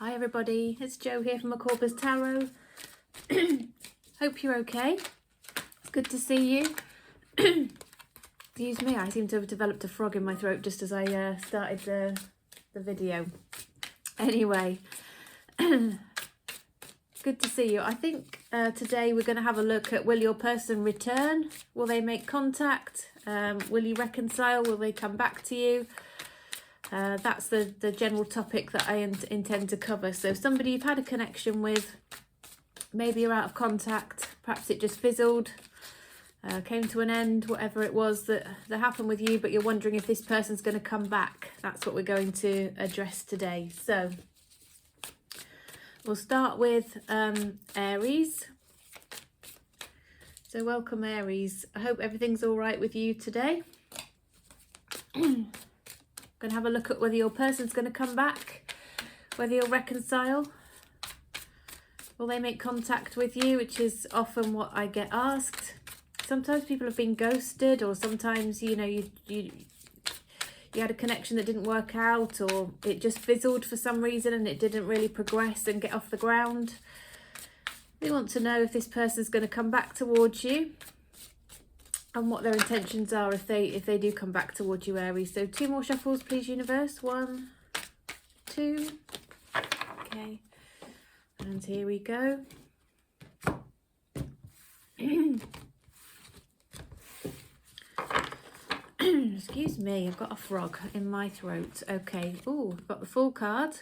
Hi everybody, it's Jo here from COPPA Tarot. Hope you're okay. It's good to see you. Excuse me, I seem to have developed a frog in my throat just as I started the video. Anyway, good to see you. I think today we're going to have a look at, will your person return? Will they make contact? Will you reconcile? Will they come back to you? That's the general topic that I intend to cover. So somebody you've had a connection with, maybe you're out of contact, perhaps it just fizzled, came to an end, whatever it was that happened with you, but you're wondering if this person's going to come back. That's what we're going to address today. So we'll start with Aries. So welcome Aries. I hope everything's all right with you today. Going to have a look at whether your person's going to come back, whether you'll reconcile. Will they make contact with you, which is often what I get asked. Sometimes people have been ghosted, or sometimes, you know, you had a connection that didn't work out, or it just fizzled for some reason and it didn't really progress and get off the ground. We want to know if this person's going to come back towards you, and what their intentions are if they do come back towards you, Aries. So 2 more shuffles, please, universe. 1, 2. Okay. And here we go. Excuse me, I've got a frog in my throat. Okay. Oh, I've got the Fool card,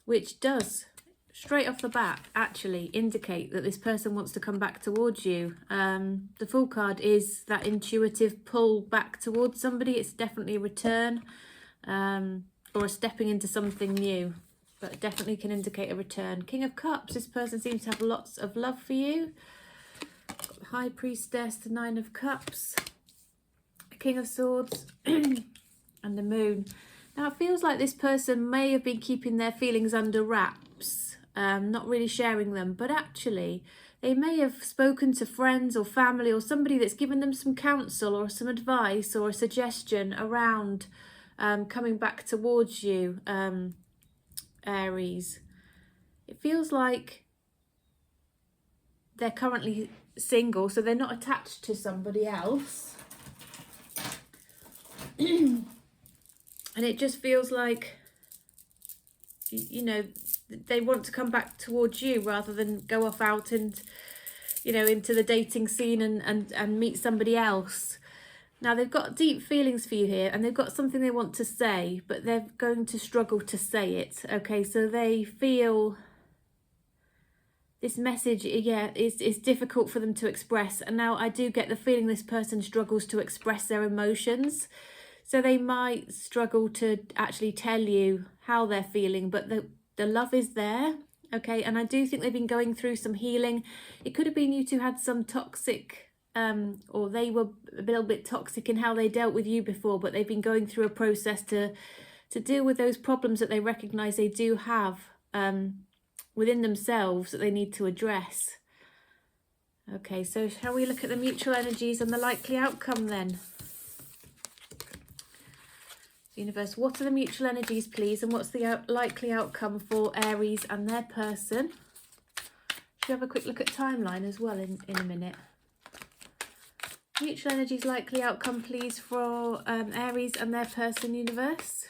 which does straight off the bat actually indicate that this person wants to come back towards you. The Fool card is that intuitive pull back towards somebody. It's definitely a return, or a stepping into something new, but definitely can indicate a return. King of Cups, this person seems to have lots of love for you. Got the High Priestess, the 9 of Cups, the King of Swords, and the Moon. Now it feels like this person may have been keeping their feelings under wraps, not really sharing them, but actually they may have spoken to friends or family or somebody that's given them some counsel or some advice or a suggestion around coming back towards you, Aries. It feels like they're currently single, so they're not attached to somebody else. And it just feels like, you know, they want to come back towards you rather than go off out and, you know, into the dating scene and meet somebody else. Now they've got deep feelings for you here, and they've got something they want to say, but they're going to struggle to say it. Okay, so they feel this message, yeah, is difficult for them to express. And now I do get the feeling this person struggles to express their emotions. So they might struggle to actually tell you how they're feeling, but the love is there, okay? And I do think they've been going through some healing. It could have been you two had some toxic, or they were a little bit toxic in how they dealt with you before, but they've been going through a process to deal with those problems that they recognise they do have within themselves that they need to address. Okay, so shall we look at the mutual energies and the likely outcome then? Universe, what are the mutual energies, please, and what's the likely outcome for Aries and their person? Should we have a quick look at timeline as well in a minute? Mutual energies, likely outcome, please, for Aries and their person, universe.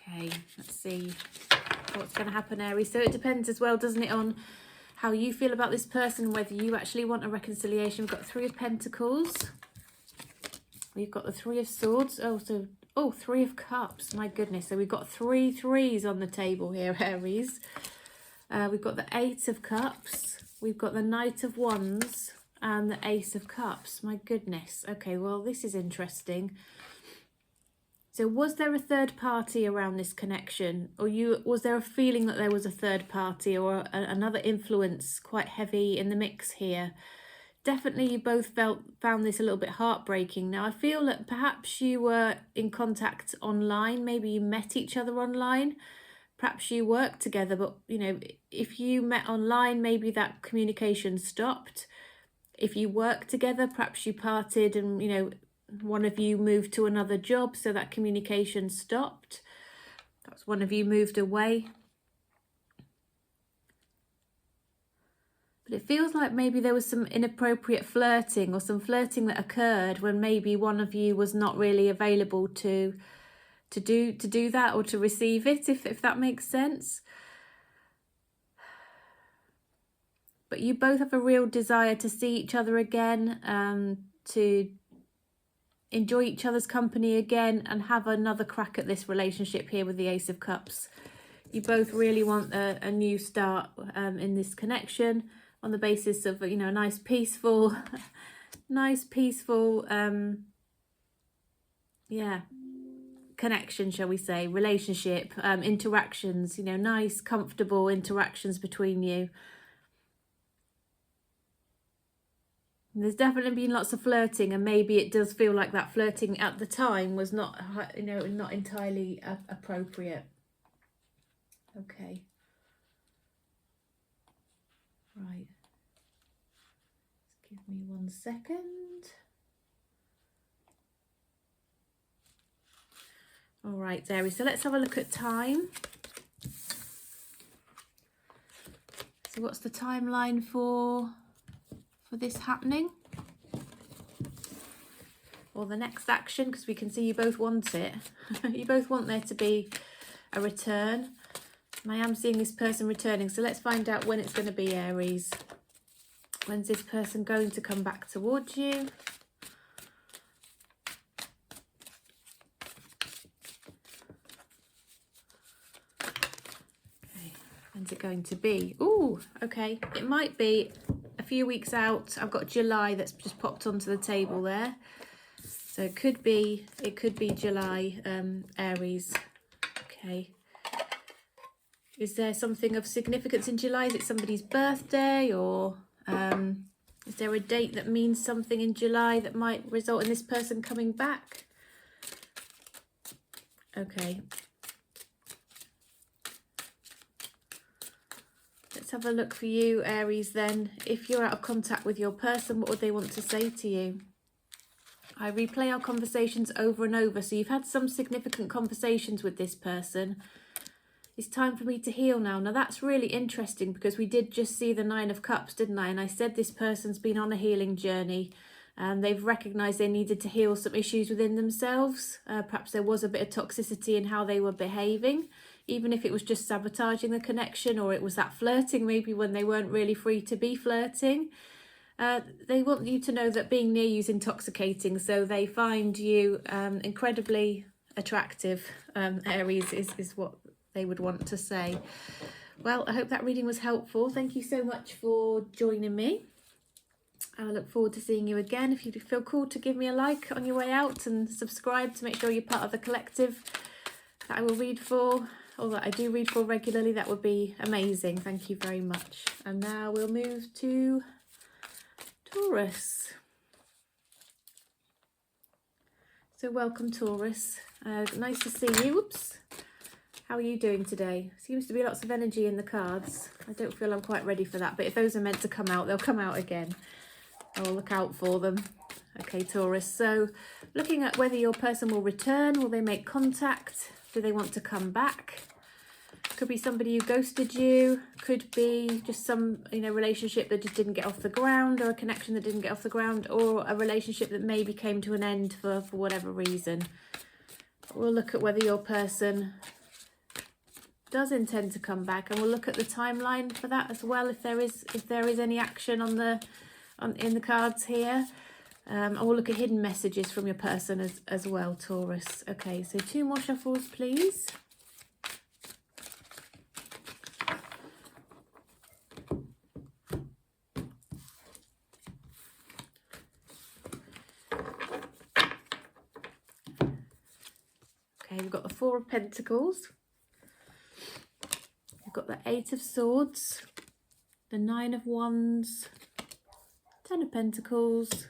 Okay, let's see what's going to happen, Aries. So it depends as well, doesn't it, on how you feel about this person, whether you actually want a reconciliation. We've got 3 of Pentacles, we've got the 3 of Swords, 3 of Cups, my goodness. So we've got 3 threes on the table here, Aries. We've got the 8 of Cups, we've got the Knight of Wands, and the Ace of Cups. My goodness. Okay, well, this is interesting. So was there a third party around this connection, or was there a feeling that there was a third party or another influence quite heavy in the mix here? Definitely you both found this a little bit heartbreaking. Now I feel that perhaps you were in contact online, maybe you met each other online, perhaps you worked together, but you know, if you met online, maybe that communication stopped. if you work together, perhaps you parted and, you know, one of you moved to another job, so that communication stopped. Perhaps one of you moved away. But it feels like maybe there was some inappropriate flirting, or some flirting that occurred when maybe one of you was not really available to do that, or to receive it, if that makes sense. But you both have a real desire to see each other again, to enjoy each other's company again, and have another crack at this relationship here with the Ace of Cups. You both really want a new start in this connection, on the basis of, you know, a nice peaceful yeah, connection, shall we say, relationship, interactions, you know, nice comfortable interactions between you. There's definitely been lots of flirting, and maybe it does feel like that flirting at the time was not, you know, not entirely appropriate. Okay. Right. Just give me 1 second. All right, Aries, so let's have a look at time. So what's the timeline for this happening, or the next action? Because we can see you both want it. You both want there to be a return, and I am seeing this person returning. So let's find out when it's going to be, Aries. When's this person going to come back towards you? Okay, when's it going to be? Ooh, okay, it might be a few weeks out. I've got July that's just popped onto the table there, so it could be July, Aries. Okay, is there something of significance in July? Is it somebody's birthday, or is there a date that means something in July that might result in this person coming back? Okay, let's have a look for you, Aries, then. If you're out of contact with your person, what would they want to say to you? I replay our conversations over and over. So you've had some significant conversations with this person. It's time for me to heal now. Now that's really interesting, because we did just see the 9 of Cups, didn't I? And I said this person's been on a healing journey. They've recognised they needed to heal some issues within themselves. Perhaps there was a bit of toxicity in how they were behaving, even if it was just sabotaging the connection, or it was that flirting maybe when they weren't really free to be flirting. They want you to know that being near you is intoxicating, so they find you incredibly attractive, Aries, is what they would want to say. Well, I hope that reading was helpful. Thank you so much for joining me. I look forward to seeing you again. If you feel called to give me a like on your way out, and subscribe to make sure you're part of the collective that I will read for, or that I do read for regularly, that would be amazing. Thank you very much. And now we'll move to Taurus. So welcome, Taurus. Nice to see you. Oops. How are you doing today? Seems to be lots of energy in the cards. I don't feel I'm quite ready for that, but if those are meant to come out, they'll come out again. I'll look out for them. Okay, Taurus. So looking at whether your person will return, will they make contact? Do they want to come back? Could be somebody who ghosted you. Could be just some, you know, relationship that just didn't get off the ground, or a connection that didn't get off the ground, or a relationship that maybe came to an end for whatever reason. We'll look at whether your person does intend to come back, and we'll look at the timeline for that as well, if there is any action in the cards here. And we'll look at hidden messages from your person as well, Taurus. Okay, so 2 more shuffles, please. Okay, we've got the 4 of Pentacles. We've got the 8 of Swords, the 9 of Wands, 10 of Pentacles.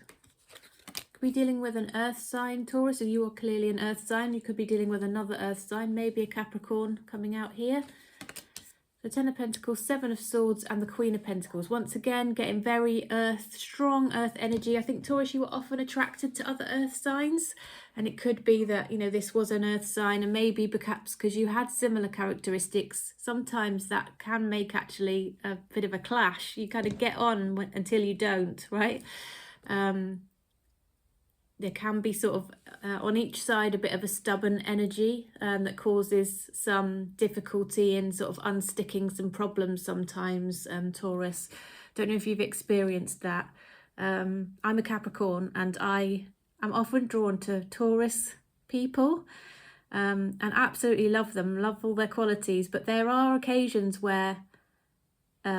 Could be dealing with an earth sign, Taurus, and you are clearly an earth sign. You could be dealing with another earth sign, maybe a Capricorn coming out here. The Ten of Pentacles, Seven of Swords, and the Queen of Pentacles. Once again, getting very strong earth energy. I think, Taurus, you were often attracted to other earth signs. And it could be that, you know, this was an earth sign, and maybe perhaps because you had similar characteristics, sometimes that can make actually a bit of a clash. You kind of get on until you don't, right? There can be sort of on each side a bit of a stubborn energy that causes some difficulty in sort of unsticking some problems sometimes, Taurus. Don't know if you've experienced that. I'm a Capricorn, and I am often drawn to Taurus people and absolutely love them, love all their qualities. But there are occasions where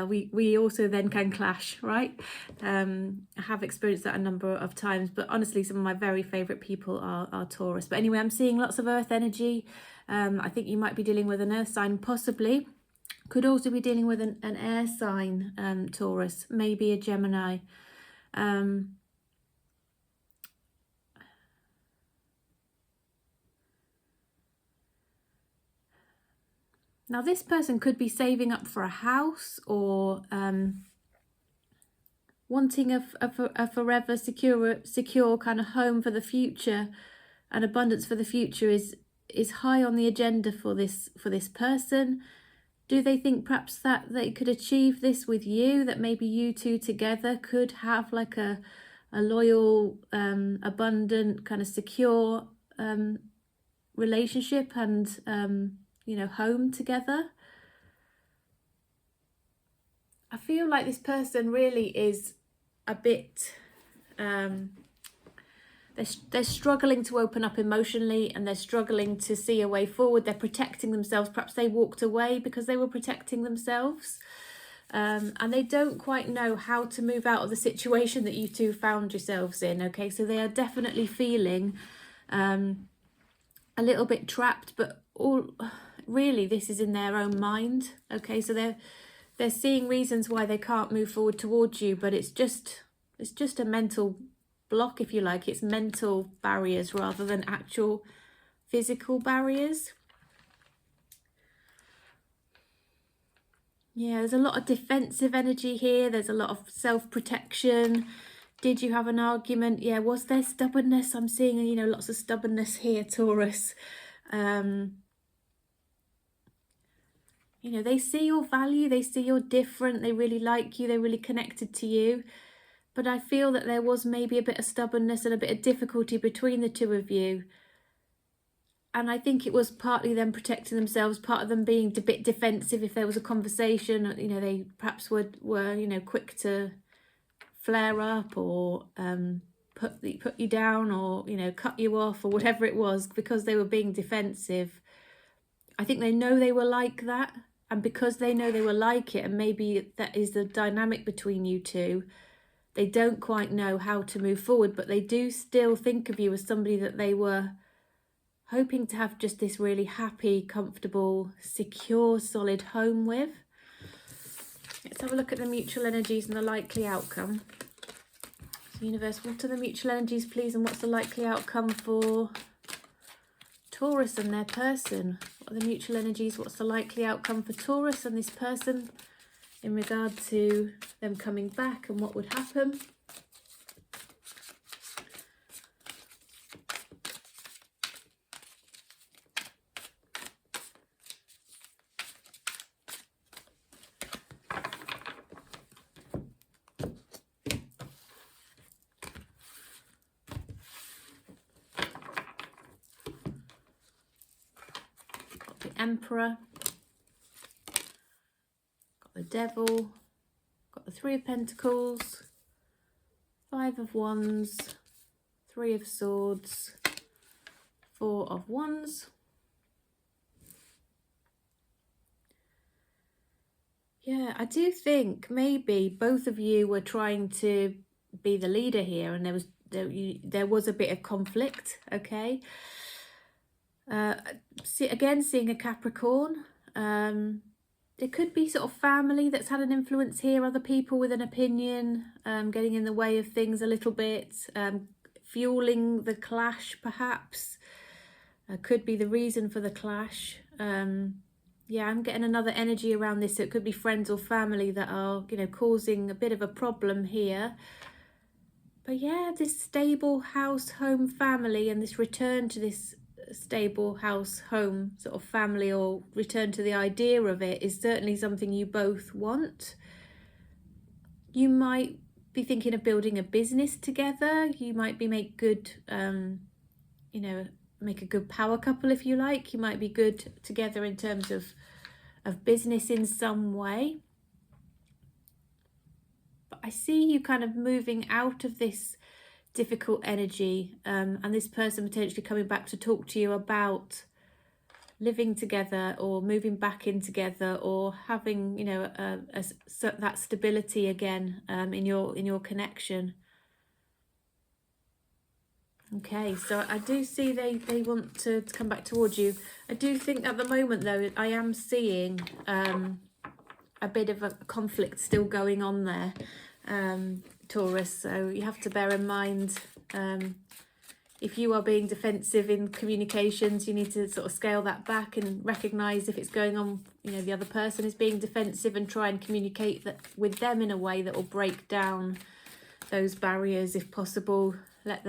we also then can clash, right? I have experienced that a number of times, but honestly, some of my very favourite people are Taurus. But anyway, I'm seeing lots of earth energy. I think you might be dealing with an earth sign, possibly. Could also be dealing with an air sign, Taurus, maybe a Gemini. Now, this person could be saving up for a house, or wanting a forever secure kind of home for the future, and abundance for the future is high on the agenda for this person. Do they think perhaps that they could achieve this with you, that maybe you two together could have like a loyal, abundant, kind of secure relationship and you know, home together? I feel like this person really is a bit they're struggling to open up emotionally, and they're struggling to see a way forward. They're protecting themselves. Perhaps they walked away because they were protecting themselves, and they don't quite know how to move out of the situation that you two found yourselves in. Okay, so they are definitely feeling a little bit trapped, but all really this is in their own mind. Okay, so they're seeing reasons why they can't move forward towards you, but it's just a mental block, if you like. It's mental barriers rather than actual physical barriers. Yeah, there's a lot of defensive energy here. There's a lot of self-protection. Did you have an argument? Yeah, was there stubbornness? I'm seeing, you know, lots of stubbornness here, Taurus. You know, they see your value, they see you're different, they really like you, they're really connected to you. But I feel that there was maybe a bit of stubbornness and a bit of difficulty between the two of you. And I think it was partly them protecting themselves, part of them being a bit defensive if there was a conversation. You know, they perhaps were you know, quick to flare up or put you down, or, you know, cut you off, or whatever it was, because they were being defensive. I think they know they were like that, and because they know they were like it, and maybe that is the dynamic between you two, they don't quite know how to move forward, but they do still think of you as somebody that they were hoping to have just this really happy, comfortable, secure, solid home with. Let's have a look at the mutual energies and the likely outcome. So, universe, what are the mutual energies, please, and what's the likely outcome for Taurus and their person? What are the mutual energies? What's the likely outcome for Taurus and this person in regard to them coming back, and what would happen? Got the Emperor. The Devil, got the Three of Pentacles, Five of Wands, Three of Swords, Four of Wands. Yeah, I do think maybe both of you were trying to be the leader here, and there was a bit of conflict. Okay. Again, seeing a Capricorn. There could be sort of family that's had an influence here, other people with an opinion, getting in the way of things a little bit, fueling the clash perhaps. Could be the reason for the clash. Yeah, I'm getting another energy around this. So it could be friends or family that are, you know, causing a bit of a problem here. But yeah, this stable house, home, family, and this return to this stable house, home, sort of family, or return to the idea of it is certainly something you both want. You might be thinking of building a business together. You might be make good, you know, make a good power couple if you like. You might be good together in terms of business in some way. But I see you kind of moving out of this difficult energy, and this person potentially coming back to talk to you about living together or moving back in together, or having, you know, that stability again in your connection. Okay, so I do see they want to come back towards you. I do think at the moment, though, I am seeing a bit of a conflict still going on there, Taurus. So you have to bear in mind, if you are being defensive in communications, you need to sort of scale that back and recognise if it's going on, you know, the other person is being defensive, and try and communicate that with them in a way that will break down those barriers if possible. Let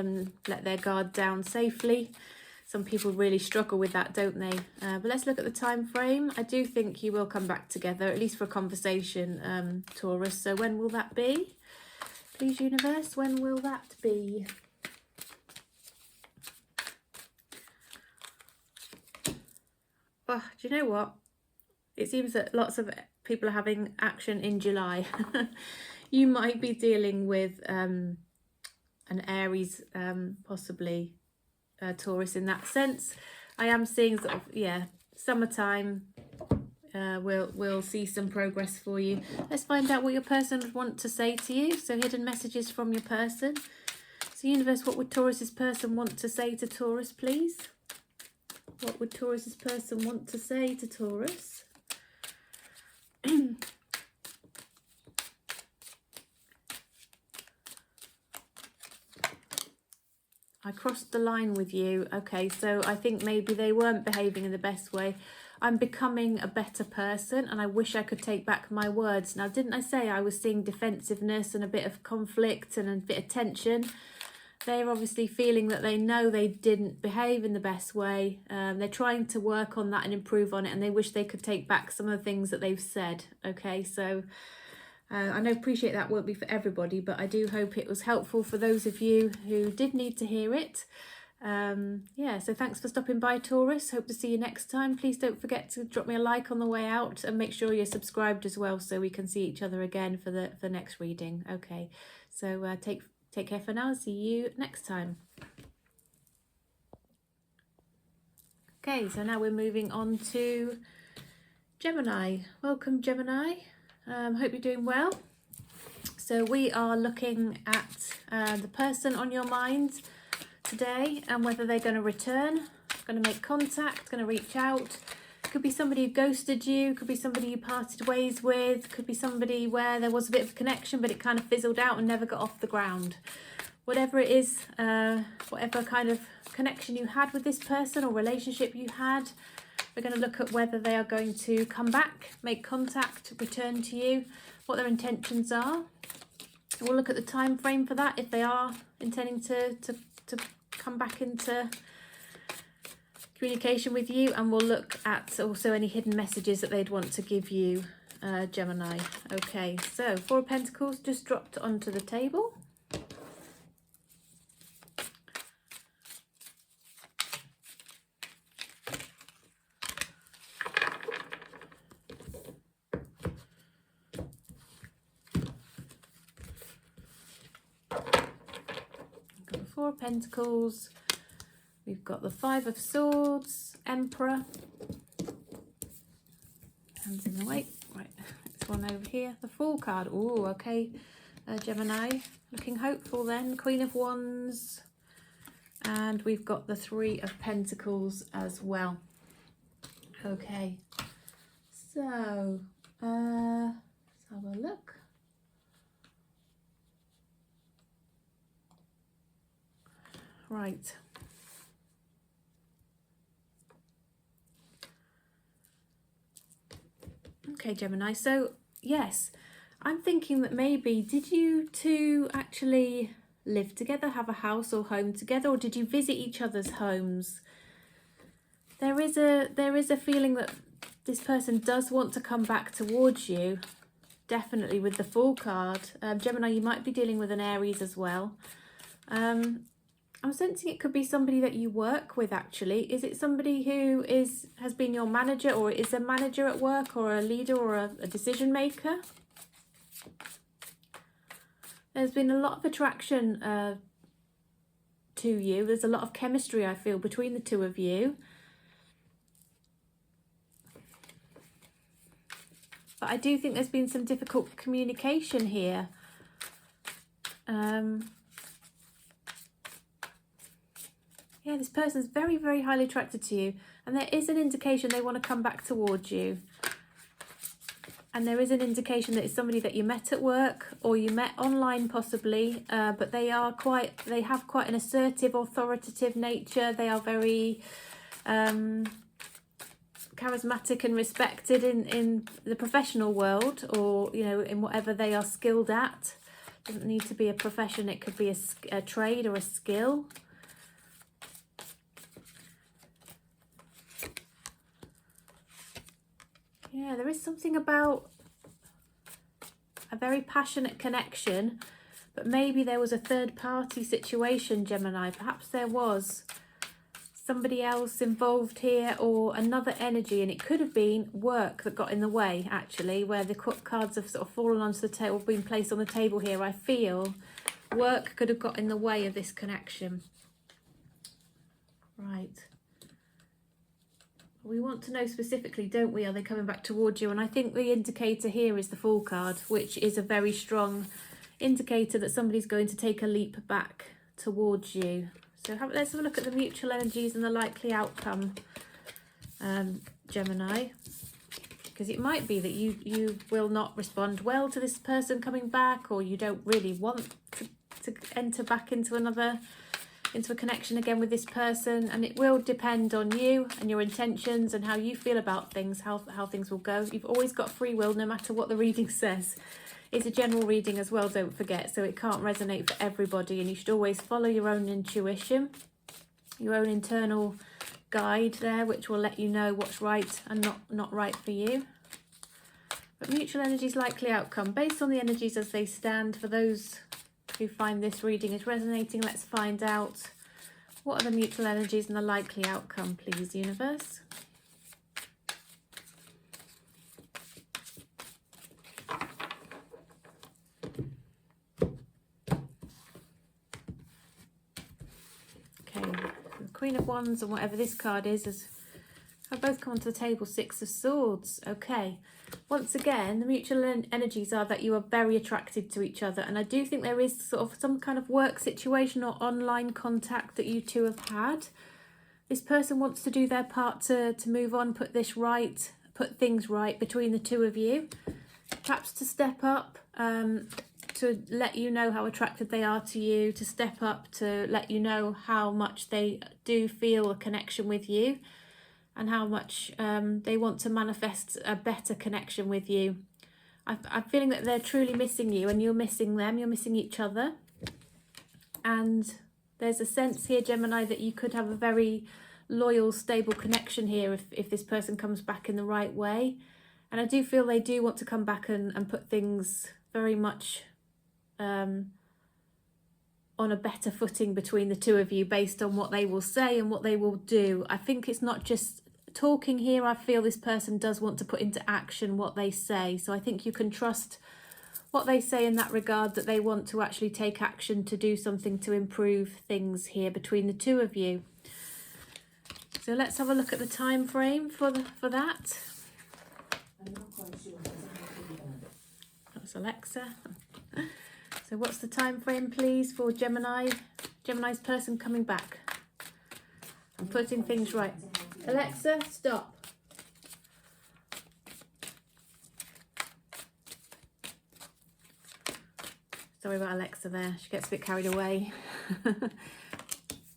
their guard down safely. Some people really struggle with that, don't they? But let's look at the time frame. I do think you will come back together, at least for a conversation, Taurus. So when will that be? Please, universe, when will that be? Oh, do you know what? It seems that lots of people are having action in July. You might be dealing with an Aries, possibly Taurus in that sense. I am seeing sort of, yeah, summertime. We'll see some progress for you. Let's find out what your person would want to say to you. So hidden messages from your person. So universe, what would Taurus's person want to say to Taurus, please? What would Taurus's person want to say to Taurus? I crossed the line with you. Okay, so I think maybe they weren't behaving in the best way. I'm becoming a better person, and I wish I could take back my words. Now, didn't I say I was seeing defensiveness and a bit of conflict and a bit of tension? They're obviously feeling that they know they didn't behave in the best way. They're trying to work on that and improve on it, and they wish they could take back some of the things that they've said. Okay, so I know, appreciate that won't be for everybody, but I do hope it was helpful for those of you who did need to hear it. Yeah, so thanks for stopping by, Taurus. Hope to see you next time. Please don't forget to drop me a like on the way out, and make sure you're subscribed as well, so we can see each other again for the next reading. Okay, so take care for now. See you next time. Okay, so now we're moving on to Gemini. Welcome, Gemini. Hope you're doing well. So we are looking at the person on your mind today, and whether they're going to return, going to make contact, going to reach out. Could be somebody who ghosted you, could be somebody you parted ways with, could be somebody where there was a bit of a connection but it kind of fizzled out and never got off the ground. Whatever it is, whatever kind of connection you had with this person or relationship you had, we're going to look at whether they are going to come back, make contact, return to you, what their intentions are. We'll look at the time frame for that, if they are intending to come back into communication with you, and we'll look at also any hidden messages that they'd want to give you, Gemini. Okay, so Four of Pentacles just dropped onto the table. Got the Four of Pentacles. We've got the Five of Swords, Emperor. Hands in the way. Right, this one over here. The Fool card. Oh, okay. Gemini. Looking hopeful then. Queen of Wands. And we've got the Three of Pentacles as well. Okay. So, let's have a look. Right. Okay, Gemini, so yes, I'm thinking that maybe did you two actually live together, have a house or home together, or did you visit each other's homes? There is a feeling that this person does want to come back towards you, definitely with the Fool card. Gemini, you might be dealing with an Aries as well. I'm sensing it could be somebody that you work with, actually. Is it somebody who has been your manager, or is a manager at work, or a leader, or a decision maker? There's been a lot of attraction to you. There's a lot of chemistry, I feel, between the two of you. But I do think there's been some difficult communication here. Yeah, this person's very, very highly attracted to you. And there is an indication they want to come back towards you. And there is an indication that it's somebody that you met at work, or you met online possibly. But they have quite an assertive, authoritative nature. They are very charismatic and respected in the professional world, or, you know, in whatever they are skilled at. Doesn't need to be a profession. It could be a trade or a skill. Yeah, there is something about a very passionate connection, but maybe there was a third party situation, Gemini. Perhaps there was somebody else involved here, or another energy, and it could have been work that got in the way, actually, where the cards have sort of fallen onto the table, been placed on the table here. I feel work could have got in the way of this connection. Right. We want to know specifically, don't we? Are they coming back towards you? And I think the indicator here is the Fool card, which is a very strong indicator that somebody's going to take a leap back towards you. So let's have a look at the mutual energies and the likely outcome, Gemini. Because it might be that you will not respond well to this person coming back, or you don't really want to enter back into a connection again with this person, and it will depend on you and your intentions and how you feel about things, how things will go. You've always got free will, no matter what the reading says. It's a general reading as well, don't forget, so it can't resonate for everybody, and you should always follow your own intuition, your own internal guide there, which will let you know what's right and not right for you. But mutual energies, likely outcome, based on the energies as they stand. For those who find this reading is resonating, let's find out what are the mutual energies and the likely outcome, please, universe. Okay, the Queen of Wands and whatever this card is have both come onto the table. Six of Swords. Okay. Once again, the mutual energies are that you are very attracted to each other, and I do think there is sort of some kind of work situation or online contact that you two have had. This person wants to do their part to move on, put things right between the two of you. Perhaps to step up, to let you know how attracted they are to you, to step up, to let you know how much they do feel a connection with you, and how much they want to manifest a better connection with you. I'm feeling that they're truly missing you, and you're missing them, you're missing each other. And there's a sense here, Gemini, that you could have a very loyal, stable connection here if this person comes back in the right way. And I do feel they do want to come back and put things very much on a better footing between the two of you, based on what they will say and what they will do. I think it's not just talking here. I feel this person does want to put into action what they say. So I think you can trust what they say in that regard, that they want to actually take action to do something to improve things here between the two of you. So let's have a look at the time frame for that. I'm not quite sure. That's Alexa. So what's the time frame, please, for Gemini's person coming back and putting things right? Alexa, stop. Sorry about Alexa there. She gets a bit carried away.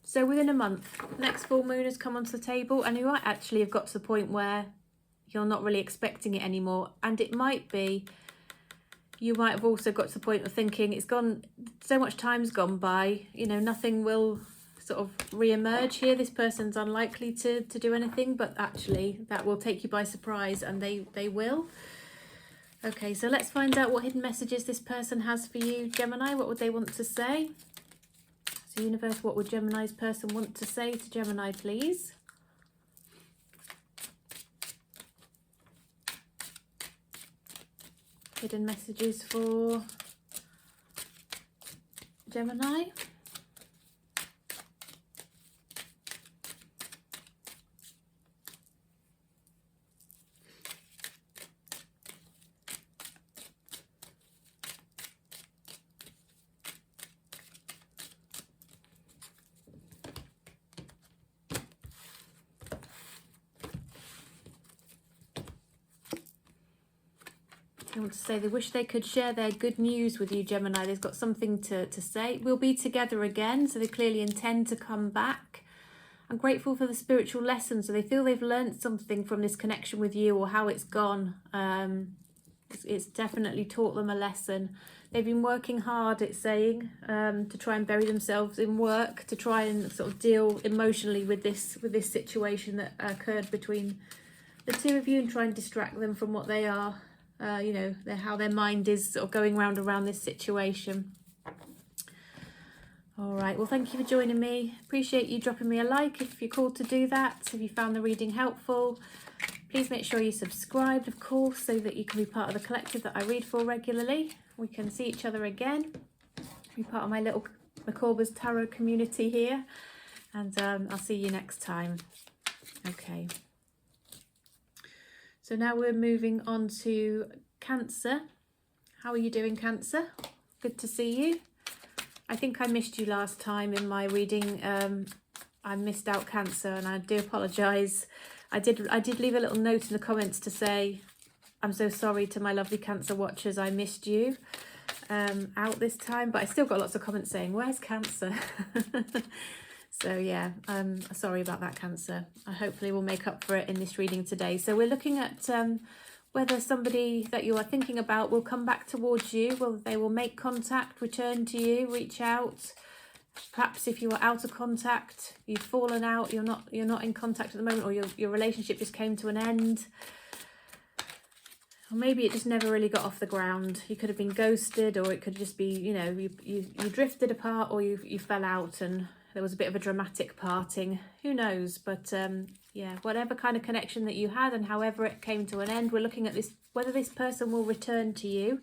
So within a month, next full moon has come onto the table, and you might actually have got to the point where you're not really expecting it anymore. And it might be, you might have also got to the point of thinking it's gone, so much time's gone by, you know, nothing will sort of re-emerge here. This person's unlikely to do anything, but actually that will take you by surprise, and they will. Okay, so let's find out what hidden messages this person has for you, Gemini. What would they want to say? So universe, what would Gemini's person want to say to Gemini, please? Hidden messages for Gemini. They want to say they wish they could share their good news with you, Gemini. They've got something to say. We'll be together again, so they clearly intend to come back. I'm grateful for the spiritual lessons, so they feel they've learned something from this connection with you, or how it's gone. It's definitely taught them a lesson. They've been working hard, it's saying, to try and bury themselves in work, to try and sort of deal emotionally with this situation that occurred between the two of you, and try and distract them from what they are. You know, how their mind is sort of going round around this situation. All right, well, thank you for joining me. Appreciate you dropping me a like if you're called to do that. If you found the reading helpful, please make sure you subscribed, of course, so that you can be part of the collective that I read for regularly. We can see each other again. Be part of my little Macorba's Tarot community here. And I'll see you next time. Okay. So now we're moving on to Cancer. How are you doing, Cancer? Good to see you. I think I missed you last time in my reading. I missed out Cancer, and I do apologise. I did leave a little note in the comments to say I'm so sorry to my lovely Cancer watchers. I missed you out this time, but I still got lots of comments saying, where's Cancer? So yeah, sorry about that, Cancer. Hopefully we'll make up for it in this reading today. So we're looking at whether somebody that you are thinking about will come back towards you, whether they will make contact, return to you, reach out. Perhaps if you are out of contact, you've fallen out, you're not in contact at the moment, or your relationship just came to an end. Or maybe it just never really got off the ground. You could have been ghosted, or it could just be, you know, you drifted apart, or you fell out and there was a bit of a dramatic parting. Who knows? But yeah, whatever kind of connection that you had, and however it came to an end, we're looking at this, whether this person will return to you,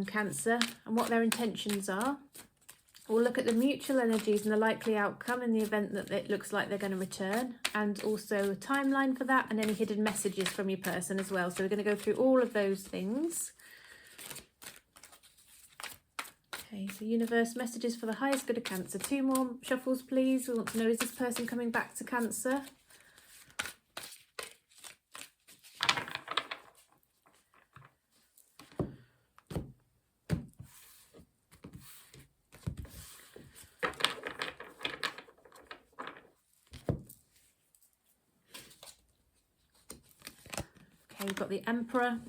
Cancer, and what their intentions are. We'll look at the mutual energies and the likely outcome in the event that it looks like they're going to return, and also a timeline for that, and any hidden messages from your person as well. So we're going to go through all of those things. Okay, so universe, messages for the highest good of Cancer. 2 more shuffles, please. We want to know, is this person coming back to Cancer? Okay, we've got the Emperor.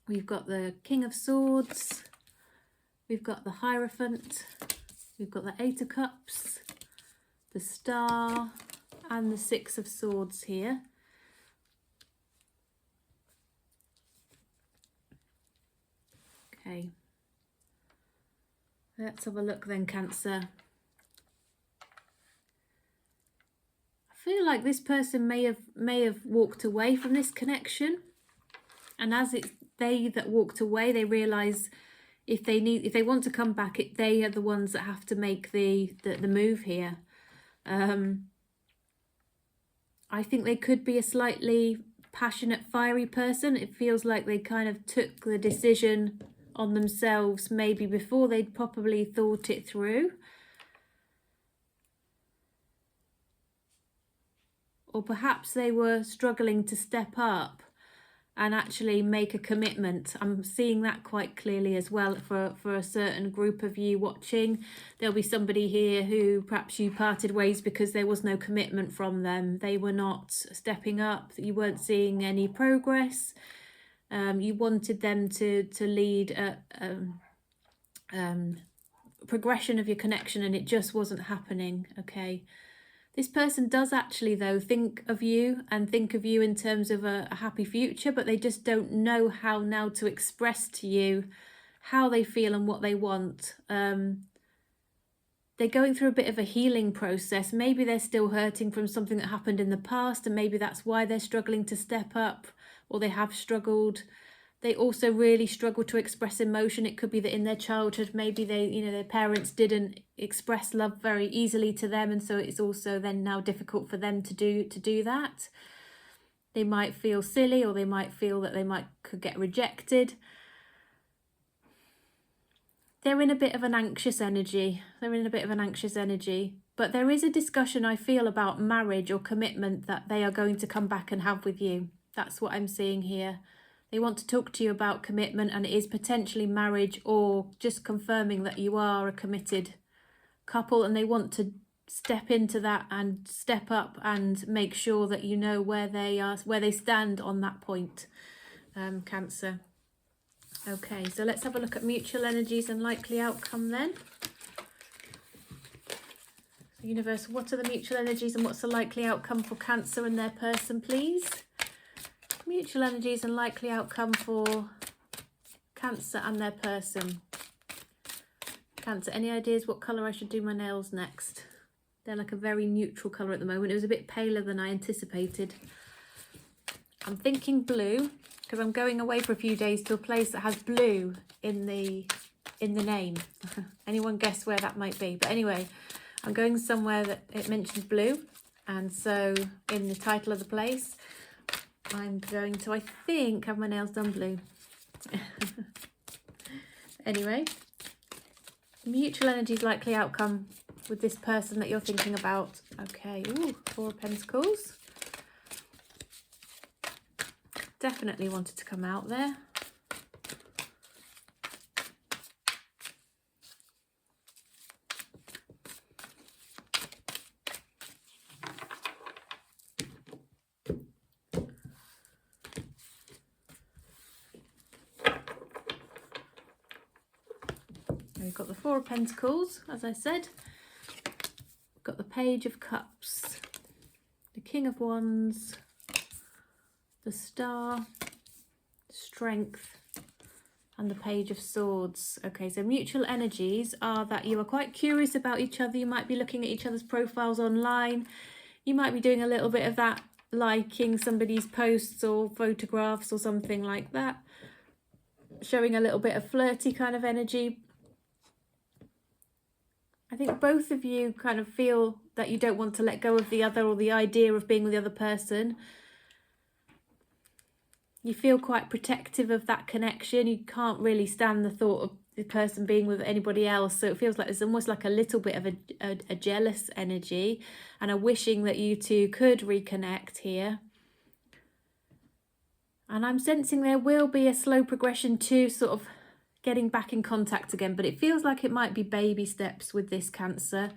We've got the King of Swords. We've got the Hierophant, we've got the 8 of Cups, the Star, and the 6 of Swords here. Okay, let's have a look then, Cancer. I feel like this person may have walked away from this connection, and as it's they that walked away, they realise if they want to come back, they are the ones that have to make the move here. I think they could be a slightly passionate, fiery person. It feels like they kind of took the decision on themselves, maybe before they'd probably thought it through. Or perhaps they were struggling to step up and actually make a commitment. I'm seeing that quite clearly as well for a certain group of you watching. There'll be somebody here who perhaps you parted ways because there was no commitment from them. They were not stepping up. You weren't seeing any progress. You wanted them to lead a progression of your connection, and it just wasn't happening. Okay. This person does actually, though, think of you in terms of a happy future, but they just don't know how now to express to you how they feel and what they want. They're going through a bit of a healing process. Maybe they're still hurting from something that happened in the past, and maybe that's why they're struggling to step up, or they have struggled. They also really struggle to express emotion. It could be that in their childhood, maybe their parents didn't express love very easily to them, and so it's also then now difficult for them to do that. They might feel silly, or they might feel that could get rejected. They're in a bit of an anxious energy. But there is a discussion, I feel, about marriage or commitment that they are going to come back and have with you. That's what I'm seeing here. They want to talk to you about commitment, and it is potentially marriage or just confirming that you are a committed couple, and they want to step into that and step up and make sure that you know where they stand on that point, Cancer. Okay, so let's have a look at mutual energies and likely outcome then. Universe, what are the mutual energies and what's the likely outcome for Cancer and their person, please? Mutual energies and likely outcome for Cancer and their person. Cancer, any ideas what colour I should do my nails next? They're like a very neutral colour at the moment. It was a bit paler than I anticipated. I'm thinking blue, because I'm going away for a few days to a place that has blue in the name. Anyone guess where that might be? But anyway, I'm going somewhere that it mentions blue, and so in the title of the place I'm going to, I think, have my nails done blue. Anyway, mutual energies, likely outcome with this person that you're thinking about. Okay, ooh, Four of Pentacles. Definitely wanted to come out there. We've got the Four of Pentacles, as I said. We've got the Page of Cups, the King of Wands, the Star, Strength, and the Page of Swords. Okay, so mutual energies are that you are quite curious about each other. You might be looking at each other's profiles online. You might be doing a little bit of that, liking somebody's posts or photographs or something like that. Showing a little bit of flirty kind of energy. I think both of you kind of feel that you don't want to let go of the other, or the idea of being with the other person. You feel quite protective of that connection. You can't really stand the thought of the person being with anybody else. So it feels like there's almost like a little bit of a jealous energy and a wishing that you two could reconnect here. And I'm sensing there will be a slow progression to sort of getting back in contact again, but it feels like it might be baby steps with this Cancer.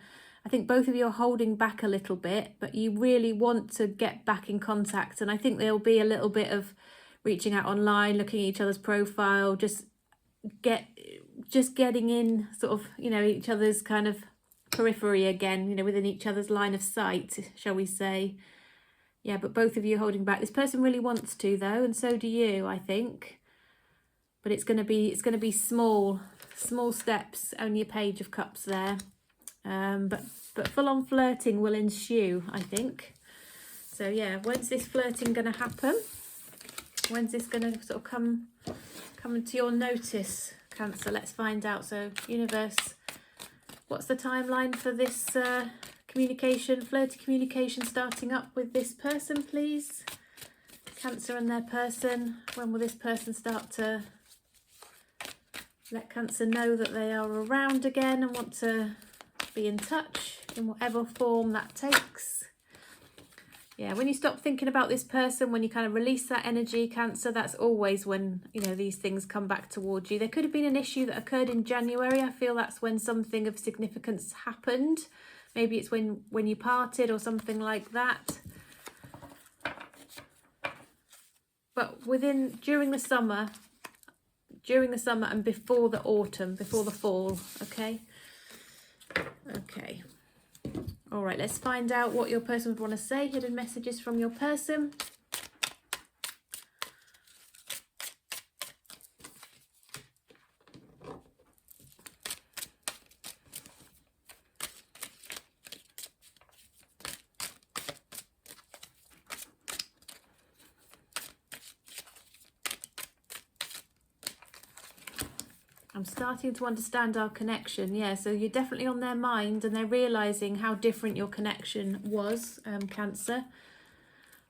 I think both of you are holding back a little bit, but you really want to get back in contact. And I think there'll be a little bit of reaching out online, looking at each other's profile, just getting in sort of, each other's kind of periphery again, within each other's line of sight, shall we say. Yeah, but both of you holding back. This person really wants to, though, and so do you, I think. But it's going to be small steps. Only a Page of Cups there, but full-on flirting will ensue, I think. So yeah, when's this flirting going to happen? When's this going to sort of come to your notice, Cancer? Let's find out. So universe, what's the timeline for this flirty communication starting up with this person, please? Cancer and their person. When will this person start to let Cancer know that they are around again and want to be in touch in whatever form that takes? Yeah, when you stop thinking about this person, when you kind of release that energy, Cancer, that's always when, you know, these things come back towards you. There could have been an issue that occurred in January. I feel that's when something of significance happened. Maybe it's when you parted or something like that. But during the summer and before the autumn, before the fall, okay? Okay. All right, let's find out what your person would want to say. Hidden messages from your person. I'm starting to understand our connection. Yeah, so you're definitely on their mind and they're realising how different your connection was, Cancer.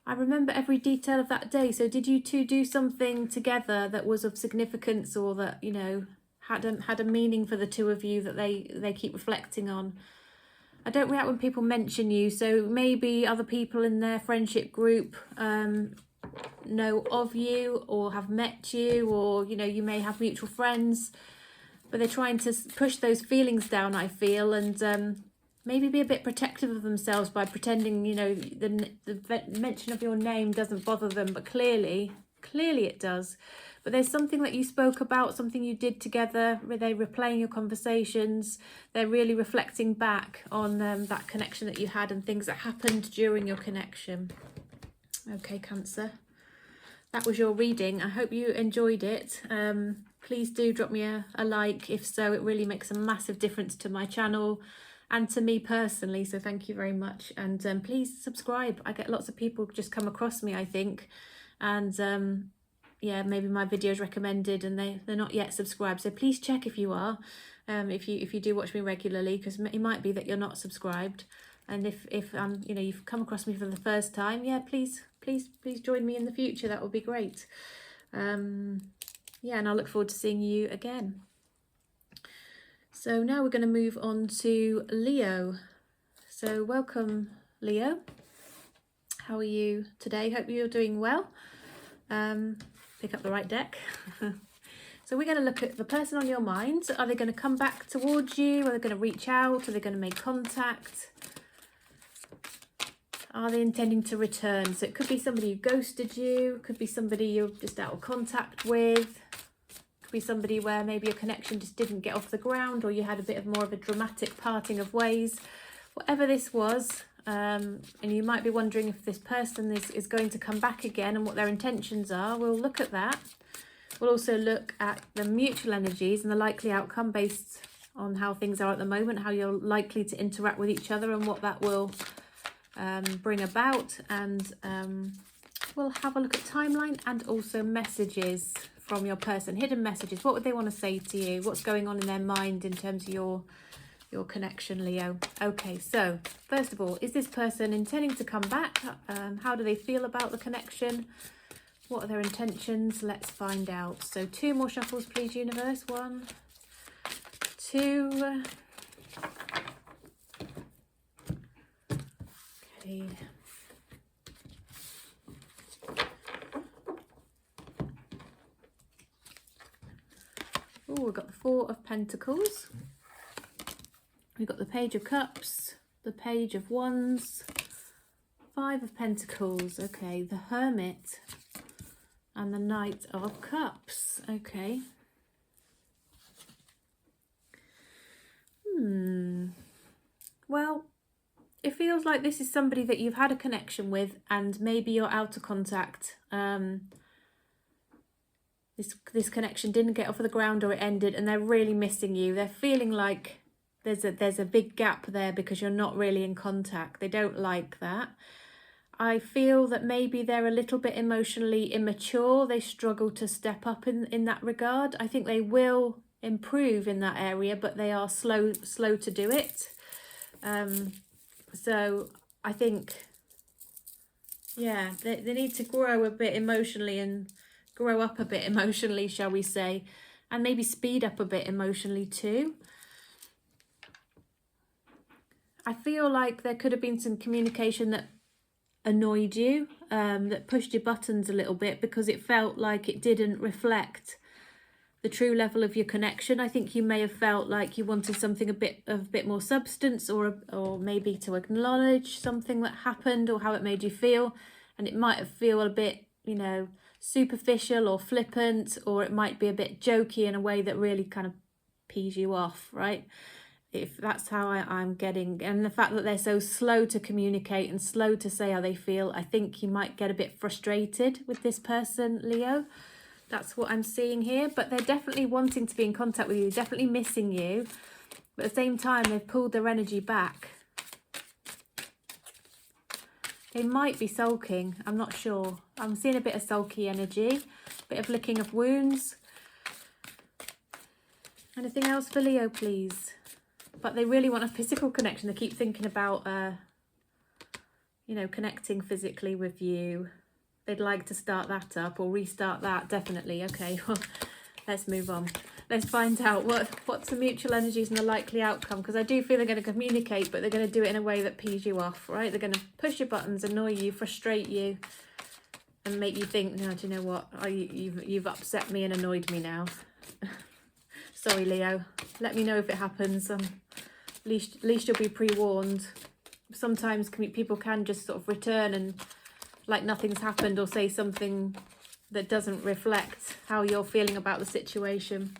I remember every detail of that day. So did you two do something together that was of significance, or that, you know, had a meaning for the two of you that they keep reflecting on? I don't react when people mention you, so maybe other people in their friendship group know of you or have met you, or, you know, you may have mutual friends, but they're trying to push those feelings down, I feel, and maybe be a bit protective of themselves by pretending, you know, the mention of your name doesn't bother them, but clearly it does. But there's something that you spoke about, something you did together, where they're replaying your conversations. They're really reflecting back on that connection that you had and things that happened during your connection. Okay, Cancer. That was your reading. I hope you enjoyed it. Please do drop me a like. If so, it really makes a massive difference to my channel and to me personally. So thank you very much. And please subscribe. I get lots of people just come across me, I think. And yeah, maybe my video is recommended and they're not yet subscribed. So please check if you are, if you do watch me regularly, because it might be that you're not subscribed. And if you know, you've come across me for the first time, yeah, please join me in the future. That would be great. Yeah, and I look forward to seeing you again. So now we're going to move on to Leo. So welcome, Leo. How are you today? Hope you're doing well. Pick up the right deck. So we're going to look at the person on your mind. Are they going to come back towards you? Are they going to reach out? Are they going to make contact? Are they intending to return? So it could be somebody who ghosted you. Could be somebody you're just out of contact with. Could be somebody where maybe your connection just didn't get off the ground, or you had a bit of more of a dramatic parting of ways. Whatever this was, and you might be wondering if this person is going to come back again and what their intentions are. We'll look at that. We'll also look at the mutual energies and the likely outcome based on how things are at the moment, how you're likely to interact with each other and what that will bring about. And we'll have a look at timeline and also messages from your person, hidden messages. What would they want to say to you? What's going on in their mind in terms of your connection, Leo? Okay, so first of all, is this person intending to come back? How do they feel about the connection? What are their intentions? Let's find out. So 2 more shuffles, please, universe. 1, 2. Okay. Oh, we've got the 4 of Pentacles. We've got the Page of Cups, the Page of Wands, 5 of Pentacles. Okay, the Hermit. And the Knight of Cups. Okay. Well, it feels like this is somebody that you've had a connection with and maybe you're out of contact. This connection didn't get off of the ground, or it ended, and they're really missing you. They're feeling like there's a big gap there because you're not really in contact. They don't like that. I feel that maybe they're a little bit emotionally immature. They struggle to step up in that regard. I think they will improve in that area, but they are slow to do it. So I think, yeah, they need to grow a bit emotionally and grow up a bit emotionally, shall we say, and maybe speed up a bit emotionally too. I feel like there could have been some communication that annoyed you, that pushed your buttons a little bit because it felt like it didn't reflect the true level of your connection. I think you may have felt like you wanted something a bit more substance, or maybe to acknowledge something that happened or how it made you feel, and it might have feel a bit, you know, superficial or flippant, or it might be a bit jokey in a way that really kind of pees you off, right? If that's how I'm getting, and the fact that they're so slow to communicate and slow to say how they feel, I think you might get a bit frustrated with this person, Leo. That's what I'm seeing here, but they're definitely wanting to be in contact with you, definitely missing you, but at the same time they've pulled their energy back. They might be sulking, I'm not sure. I'm seeing a bit of sulky energy, a bit of licking of wounds. Anything else for Leo, please? But they really want a physical connection. They keep thinking about, you know, connecting physically with you. They'd like to start that up or restart that, definitely. Okay, well, let's move on. Let's find out what's the mutual energies and the likely outcome, because I do feel they're going to communicate, but they're going to do it in a way that pees you off, right? They're going to push your buttons, annoy you, frustrate you, and make you think, no, do you know what? Oh, you've upset me and annoyed me now. Sorry, Leo. Let me know if it happens. At least you'll be pre-warned. Sometimes people can just sort of return and like nothing's happened, or say something that doesn't reflect how you're feeling about the situation.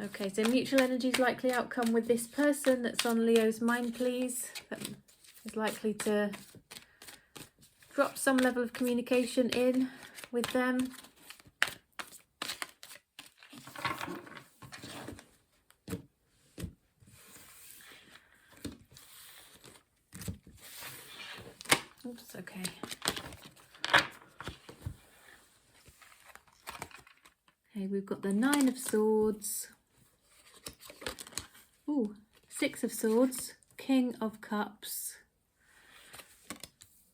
Okay, so mutual energies, likely outcome with this person that's on Leo's mind, please. That is likely to drop some level of communication in with them. Oops, okay. Okay, we've got the Nine of Swords. Ooh, Six of Swords, King of Cups,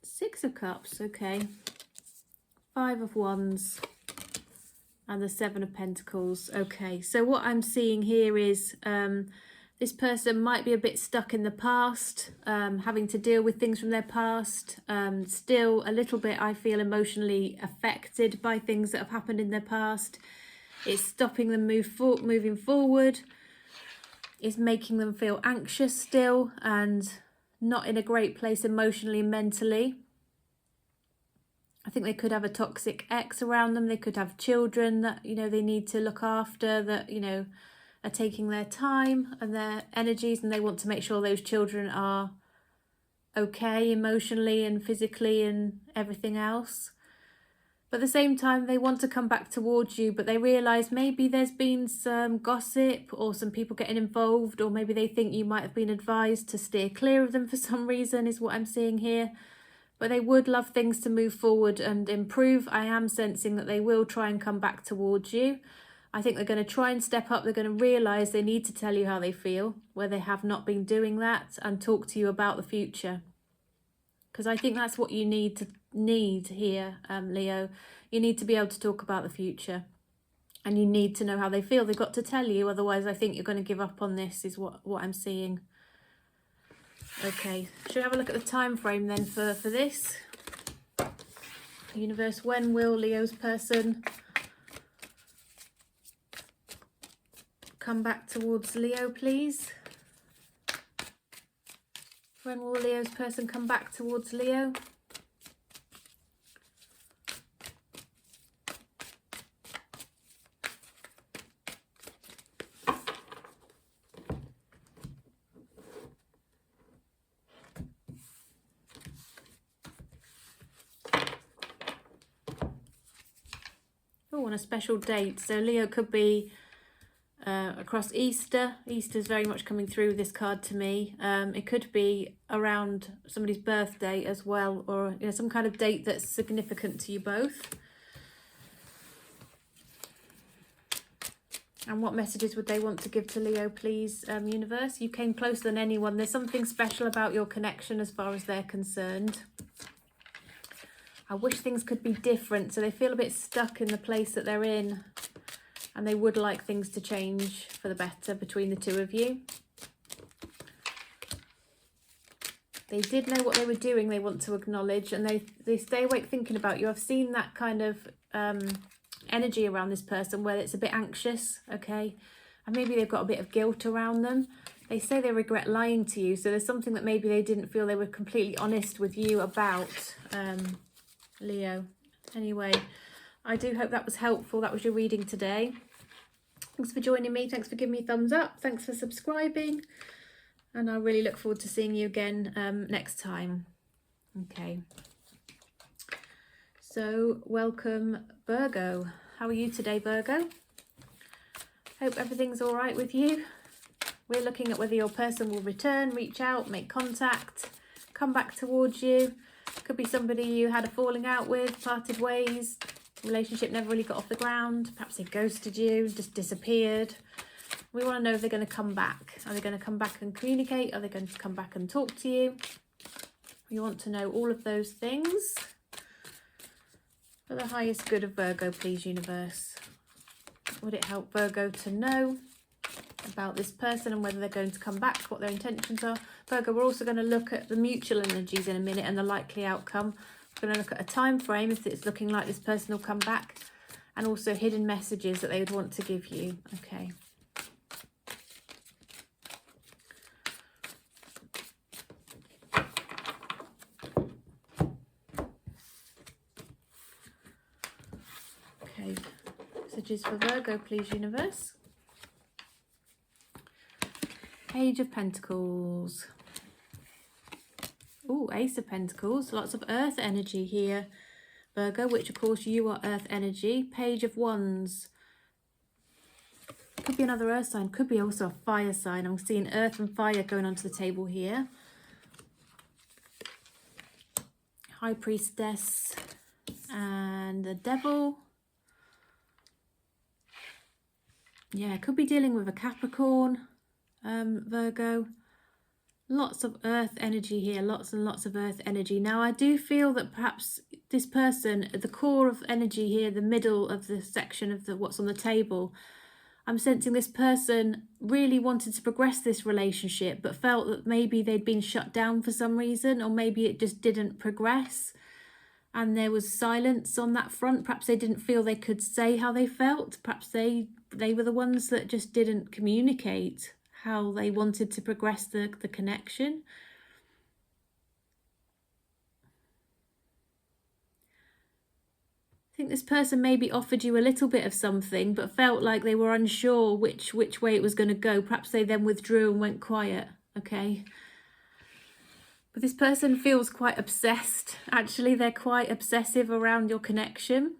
Six of Cups, okay. Five of Wands, and the Seven of Pentacles. Okay, so what I'm seeing here is this person might be a bit stuck in the past, having to deal with things from their past, still a little bit, I feel, emotionally affected by things that have happened in their past. It's stopping them moving forward. It's making them feel anxious still and not in a great place emotionally and mentally. I think they could have a toxic ex around them. They could have children that, you know, they need to look after, that, you know, are taking their time and their energies, and they want to make sure those children are okay emotionally and physically and everything else. But at the same time, they want to come back towards you, but they realise maybe there's been some gossip or some people getting involved, or maybe they think you might have been advised to steer clear of them for some reason, is what I'm seeing here. But they would love things to move forward and improve. I am sensing that they will try and come back towards you. I think they're going to try and step up. They're going to realise they need to tell you how they feel, where they have not been doing that, and talk to you about the future. Because I think that's what you need here, Leo. You need to be able to talk about the future, and you need to know how they feel. They've got to tell you, otherwise I think you're going to give up on this, is what I'm seeing. Okay, should we have a look at the time frame then for this? Universe, when will Leo's person come back towards Leo, please? When will Leo's person come back towards Leo? Oh, on a special date. So Leo could be across Easter. Easter's very much coming through this card to me. It could be around somebody's birthday as well, or you know, some kind of date that's significant to you both. And what messages would they want to give to Leo, please, universe? You came closer than anyone. There's something special about your connection as far as they're concerned. I wish things could be different. So they feel a bit stuck in the place that they're in, and they would like things to change for the better between the two of you. They did know what they were doing, they want to acknowledge, and they stay awake thinking about you. I've seen that kind of energy around this person where it's a bit anxious, okay? And maybe they've got a bit of guilt around them. They say they regret lying to you, so there's something that maybe they didn't feel they were completely honest with you about, Leo. Anyway, I do hope that was helpful. That was your reading today. Thanks for joining me. Thanks for giving me a thumbs up. Thanks for subscribing. And I really look forward to seeing you again next time. Okay. So, welcome, Virgo. How are you today, Virgo? Hope everything's all right with you. We're looking at whether your person will return, reach out, make contact, come back towards you. Could be somebody you had a falling out with, parted ways, relationship never really got off the ground. Perhaps they ghosted you, just disappeared. We want to know if they're going to come back. Are they going to come back and communicate? Are they going to come back and talk to you? We want to know all of those things. For the highest good of Virgo, please, universe. Would it help Virgo to know about this person and whether they're going to come back, what their intentions are? Virgo, we're also going to look at the mutual energies in a minute and the likely outcome. We're going to look at a time frame if it's looking like this person will come back, and also hidden messages that they would want to give you. Okay. Okay, messages for Virgo, please, universe. Page of Pentacles. Oh, Ace of Pentacles. Lots of earth energy here, Virgo, which of course you are earth energy. Page of Wands. Could be another earth sign. Could be also a fire sign. I'm seeing earth and fire going onto the table here. High Priestess and the Devil. Yeah, could be dealing with a Capricorn, Virgo. Lots of earth energy here, lots and lots of earth energy. Now, I do feel that perhaps this person, at the core of energy here, the middle of the section of what's on the table, I'm sensing this person really wanted to progress this relationship, but felt that maybe they'd been shut down for some reason, or maybe it just didn't progress. And there was silence on that front. Perhaps they didn't feel they could say how they felt. Perhaps they were the ones that just didn't communicate how they wanted to progress the connection. I think this person maybe offered you a little bit of something, but felt like they were unsure which way it was going to go. Perhaps they then withdrew and went quiet, okay? But this person feels quite obsessed. Actually, they're quite obsessive around your connection.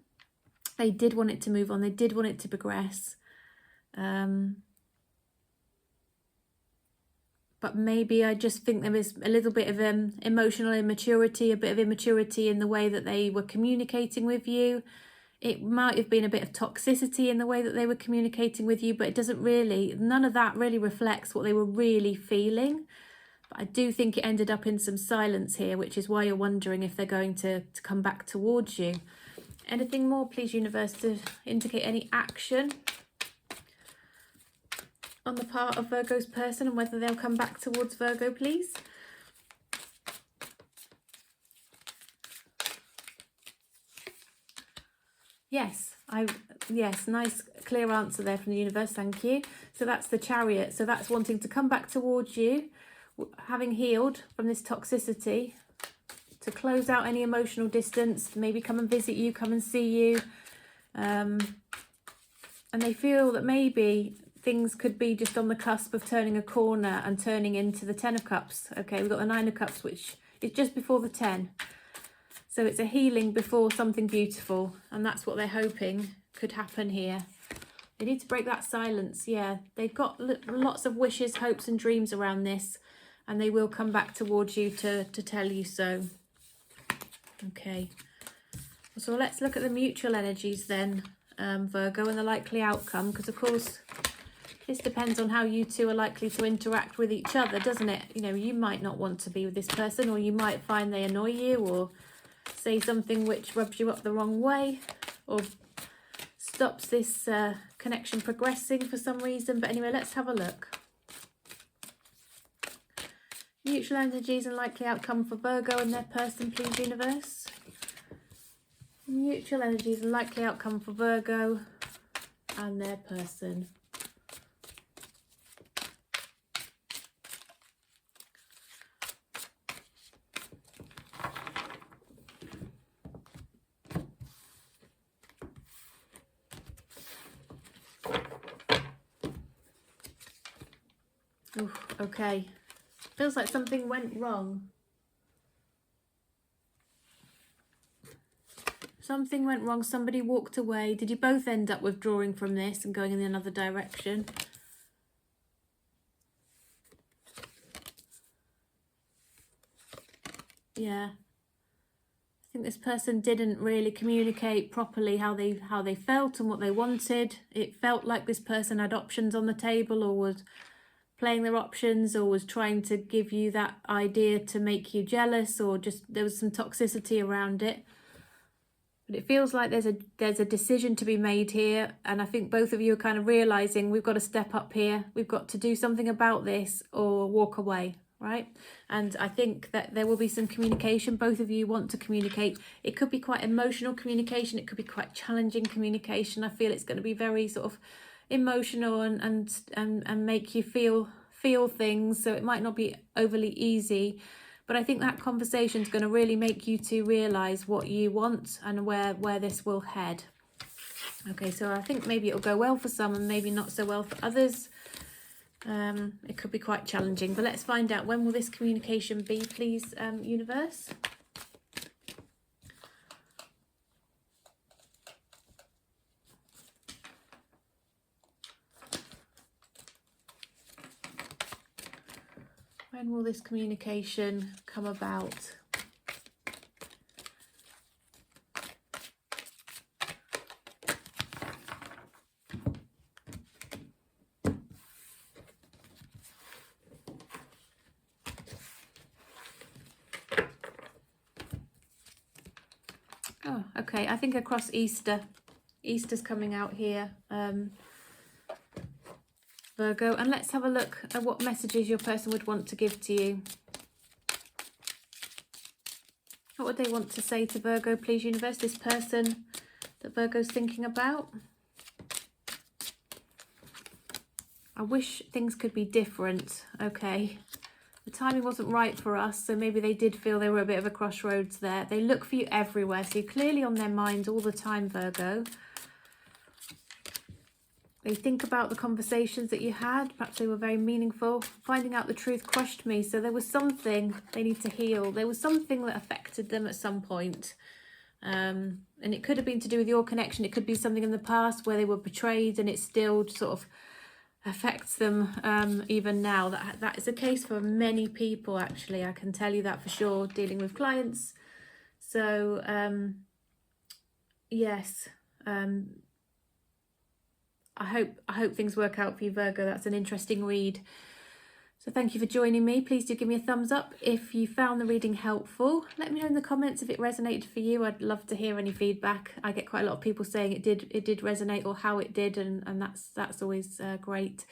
They did want it to move on. They did want it to progress. But maybe I just think there is a little bit of emotional immaturity, a bit of immaturity in the way that they were communicating with you. It might have been a bit of toxicity in the way that they were communicating with you, but it doesn't really, none of that really reflects what they were really feeling. But I do think it ended up in some silence here, which is why you're wondering if they're going to come back towards you. Anything more, please, universe, to indicate any action on the part of Virgo's person and whether they'll come back towards Virgo, please? Yes, nice clear answer there from the universe, thank you. So that's the Chariot. So that's wanting to come back towards you, having healed from this toxicity, to close out any emotional distance, maybe come and visit you, come and see you. And they feel that maybe things could be just on the cusp of turning a corner and turning into the 10 of Cups. Okay, we've got the 9 of Cups, which is just before the 10. So it's a healing before something beautiful. And that's what they're hoping could happen here. They need to break that silence. Yeah, they've got lots of wishes, hopes and dreams around this. And they will come back towards you to tell you so. Okay. So let's look at the mutual energies then, Virgo, and the likely outcome. Because, of course, this depends on how you two are likely to interact with each other, doesn't it? You know, you might not want to be with this person, or you might find they annoy you, or say something which rubs you up the wrong way, or stops this connection progressing for some reason. But anyway, let's have a look. Mutual energies and likely outcome for Virgo and their person, please, universe. Mutual energies and likely outcome for Virgo and their person. Ooh, okay. Feels like something went wrong. Something went wrong. Somebody walked away. Did you both end up withdrawing from this and going in another direction? Yeah. I think this person didn't really communicate properly how they felt and what they wanted. It felt like this person had options on the table, or was playing their options, or was trying to give you that idea to make you jealous, or just there was some toxicity around it. But it feels like there's a decision to be made here, and I think both of you are kind of realizing we've got to step up here, we've got to do something about this or walk away, right? And I think that there will be some communication. Both of you want to communicate. It could be quite emotional communication, it could be quite challenging communication. I feel it's going to be very sort of emotional and make you feel things, so it might not be overly easy, but I think that conversation is going to really make you to realize what you want and where this will head. Okay, so I think maybe it'll go well for some and maybe not so well for others. It could be quite challenging, but let's find out, when will this communication be, please, universe? When will this communication come about? Oh, okay. I think across Easter. Easter's coming out here. Virgo, and let's have a look at what messages your person would want to give to you. What would they want to say to Virgo, please, universe, this person that Virgo's thinking about? I wish things could be different. Okay, the timing wasn't right for us, so maybe they did feel they were a bit of a crossroads there. They look for you everywhere, so you're clearly on their mind all the time, Virgo. They think about the conversations that you had. Perhaps they were very meaningful. Finding out the truth crushed me. So there was something they need to heal. There was something that affected them at some point. And it could have been to do with your connection. It could be something in the past where they were betrayed and it still sort of affects them even now. That is the case for many people, actually. I can tell you that for sure, dealing with clients. So, yes. I hope things work out for you, Virgo. That's an interesting read. So thank you for joining me. Please do give me a thumbs up if you found the reading helpful. Let me know in the comments if it resonated for you. I'd love to hear any feedback. I get quite a lot of people saying it did resonate, or how it did, and that's always great.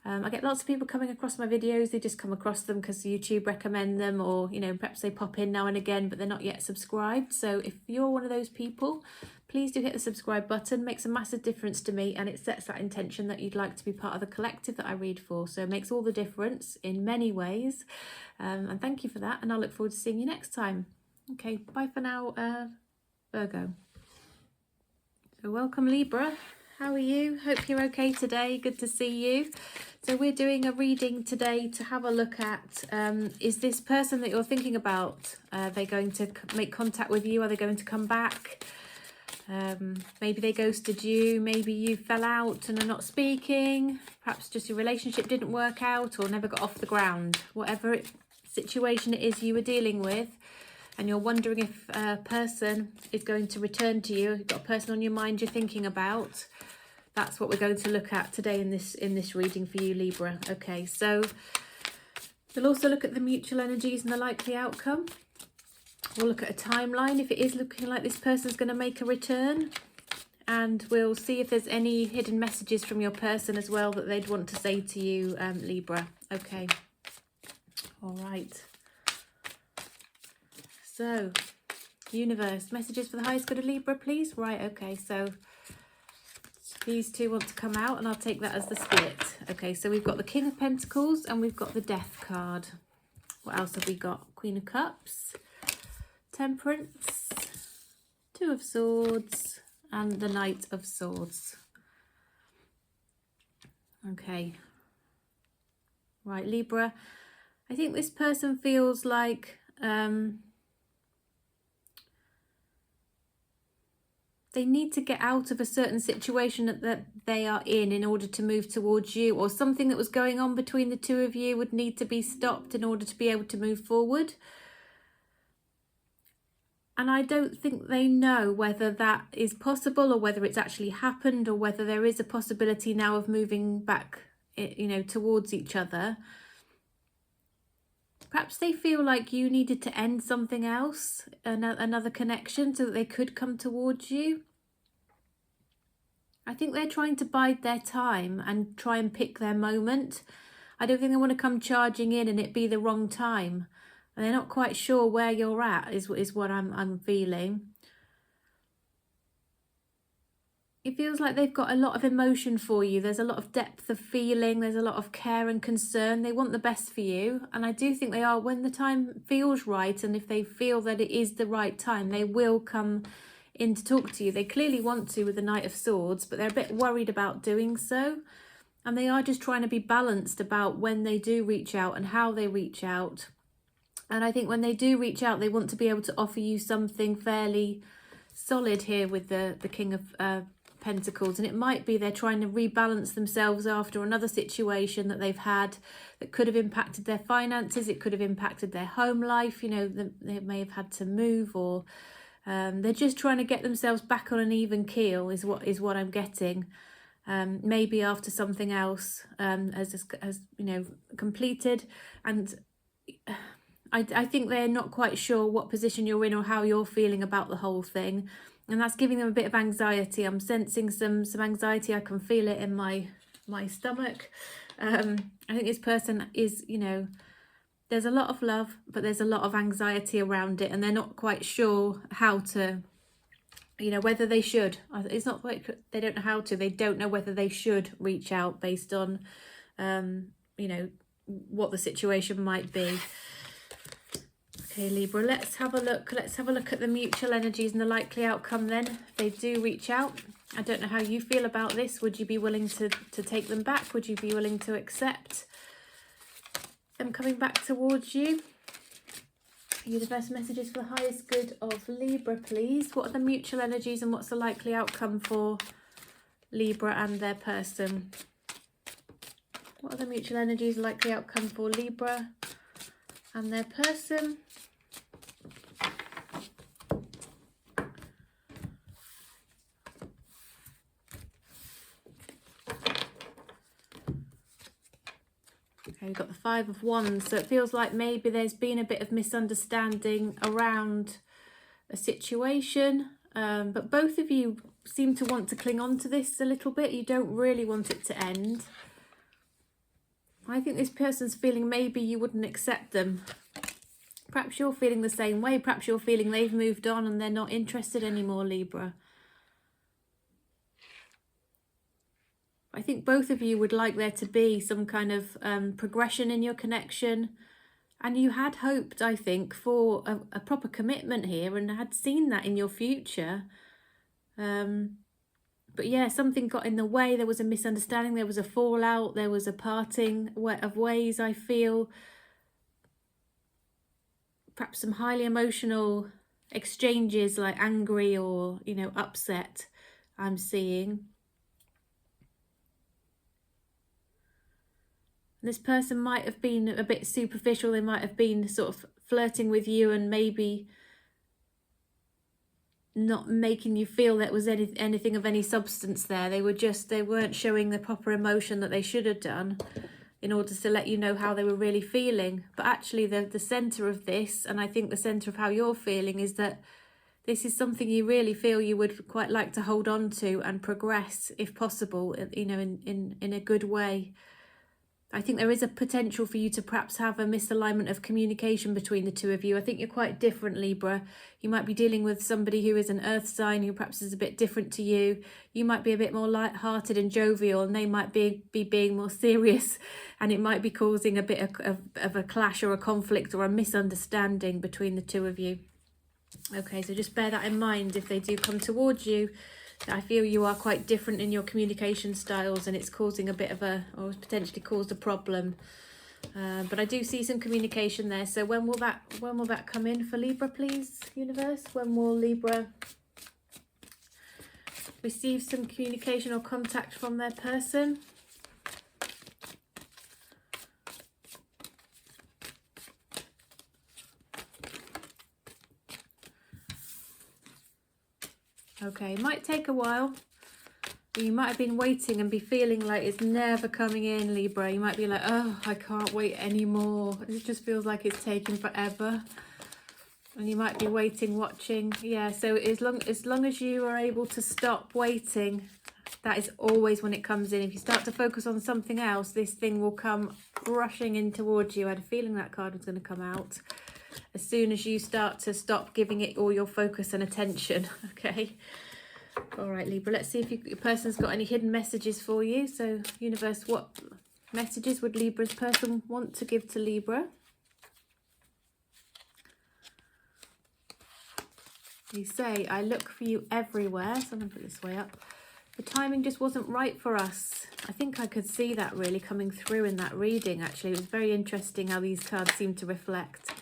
I get lots of people coming across my videos. They just come across them because YouTube recommend them, or perhaps they pop in now and again, but they're not yet subscribed. So if you're one of those people, please do hit the subscribe button. It makes a massive difference to me, and it sets that intention that you'd like to be part of the collective that I read for. So it makes all the difference in many ways, and thank you for that, and I look forward to seeing you next time. Okay, bye for now, Virgo. So welcome, Libra. How are you? Hope you're okay today. Good to see you. So we're doing a reading today to have a look at, is this person that you're thinking about, are they going to make contact with you? Are they going to come back? Maybe they ghosted you. Maybe you fell out and are not speaking. Perhaps just your relationship didn't work out or never got off the ground. Whatever situation it is you were dealing with, and you're wondering if a person is going to return to you. You've got a person on your mind you're thinking about. That's what we're going to look at today in this reading for you, Libra. Okay, so we'll also look at the mutual energies and the likely outcome. We'll look at a timeline if it is looking like this person's going to make a return. And we'll see if there's any hidden messages from your person as well that they'd want to say to you, Libra. Okay. All right. So, universe, messages for the highest good of Libra, please. Right, okay, so these two want to come out and I'll take that as the split. Okay, so we've got the King of Pentacles and we've got the Death card. What else have we got? Queen of Cups, Temperance, Two of Swords, and the Knight of Swords. Okay. Right, Libra. I think this person feels like they need to get out of a certain situation that they are in order to move towards you, or something that was going on between the two of you would need to be stopped in order to be able to move forward. And I don't think they know whether that is possible or whether it's actually happened or whether there is a possibility now of moving back, you know, towards each other. Perhaps they feel like you needed to end something else, another connection, so that they could come towards you. I think they're trying to bide their time and try and pick their moment. I don't think they want to come charging in and it be the wrong time. And they're not quite sure where you're at, is what I'm feeling. It feels like they've got a lot of emotion for you. There's a lot of depth of feeling. There's a lot of care and concern. They want the best for you. And I do think they are, when the time feels right, and if they feel that it is the right time, they will come in to talk to you. They clearly want to with the Knight of Swords, but they're a bit worried about doing so. And they are just trying to be balanced about when they do reach out and how they reach out. And I think when they do reach out, they want to be able to offer you something fairly solid here with the King of Pentacles. And it might be they're trying to rebalance themselves after another situation that they've had that could have impacted their finances. It could have impacted their home life. You know, they may have had to move, or they're just trying to get themselves back on an even keel is what I'm getting. Maybe after something else has you know, completed. And I think they're not quite sure what position you're in or how you're feeling about the whole thing. And that's giving them a bit of anxiety. I'm sensing some anxiety. I can feel it in my stomach. I think this person is, you know, there's a lot of love, but there's a lot of anxiety around it. And they're not quite sure how to, you know, whether they should. It's not like they don't know how to. They don't know whether they should reach out based on, you know, what the situation might be. Okay, Libra, let's have a look. Let's have a look at the mutual energies and the likely outcome then. If they do reach out, I don't know how you feel about this. Would you be willing to take them back? Would you be willing to accept them coming back towards you? Universe, messages for the highest good of Libra, please. What are the mutual energies and what's the likely outcome for Libra and their person? What are the mutual energies, likely outcome for Libra and their person? Okay, we've got the Five of Wands, so it feels like maybe there's been a bit of misunderstanding around a situation, but both of you seem to want to cling on to this a little bit. You don't really want it to end. I think this person's feeling maybe you wouldn't accept them. Perhaps you're feeling the same way. Perhaps you're feeling they've moved on and they're not interested anymore, Libra. I think both of you would like there to be some kind of progression in your connection. And you had hoped, I think, for a proper commitment here and had seen that in your future. But yeah, something got in the way. There was a misunderstanding. There was a fallout. There was a parting of ways, I feel. Perhaps some highly emotional exchanges, like angry or, you know, upset, I'm seeing. This person might have been a bit superficial. They might have been sort of flirting with you and maybe not making you feel that was anything of any substance there. They weren't showing the proper emotion that they should have done in order to let you know how they were really feeling. But actually the centre of this, and I think the centre of how you're feeling, is that this is something you really feel you would quite like to hold on to and progress if possible, you know, in a good way. I think there is a potential for you to perhaps have a misalignment of communication between the two of you. I think you're quite different, Libra. You might be dealing with somebody who is an earth sign who perhaps is a bit different to you. You might be a bit more light-hearted and jovial, and they might be being more serious, and it might be causing a bit of a clash or a conflict or a misunderstanding between the two of you. Okay, so just bear that in mind if they do come towards you. I feel you are quite different in your communication styles, and it's causing a bit of a, or potentially caused a problem. But I do see some communication there. So when will that come in for Libra, please, universe? When will Libra receive some communication or contact from their person? Okay, it might take a while. You might have been waiting and be feeling like it's never coming in, Libra. You might be like, oh, I can't wait anymore. It just feels like it's taking forever. And you might be waiting, watching. Yeah, so as long as you are able to stop waiting, that is always when it comes in. If you start to focus on something else, this thing will come rushing in towards you. I had a feeling that card was going to come out. As soon as you start to stop giving it all your focus and attention, okay? All right, Libra, let's see if your person's got any hidden messages for you. So, universe, what messages would Libra's person want to give to Libra? You say, I look for you everywhere. So I'm going to put this way up. The timing just wasn't right for us. I think I could see that really coming through in that reading, actually. It was very interesting how these cards seem to reflect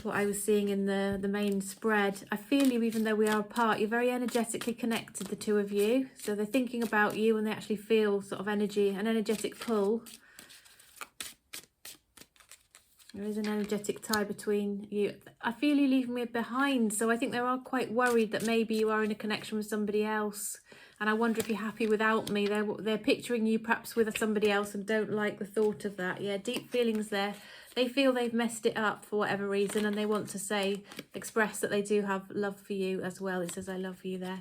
what I was seeing in the main spread. I feel you, even though we are apart, you're very energetically connected, the two of you. So they're thinking about you, and they actually feel sort of energy, an energetic pull. There is an energetic tie between you. I feel you leaving me behind, so I think they are quite worried that maybe you are in a connection with somebody else, and I wonder if you're happy without me. They're picturing you perhaps with somebody else and don't like the thought of that. Yeah, deep feelings there. They feel they've messed it up for whatever reason, and they want to express that they do have love for you as well. It says, I love you there.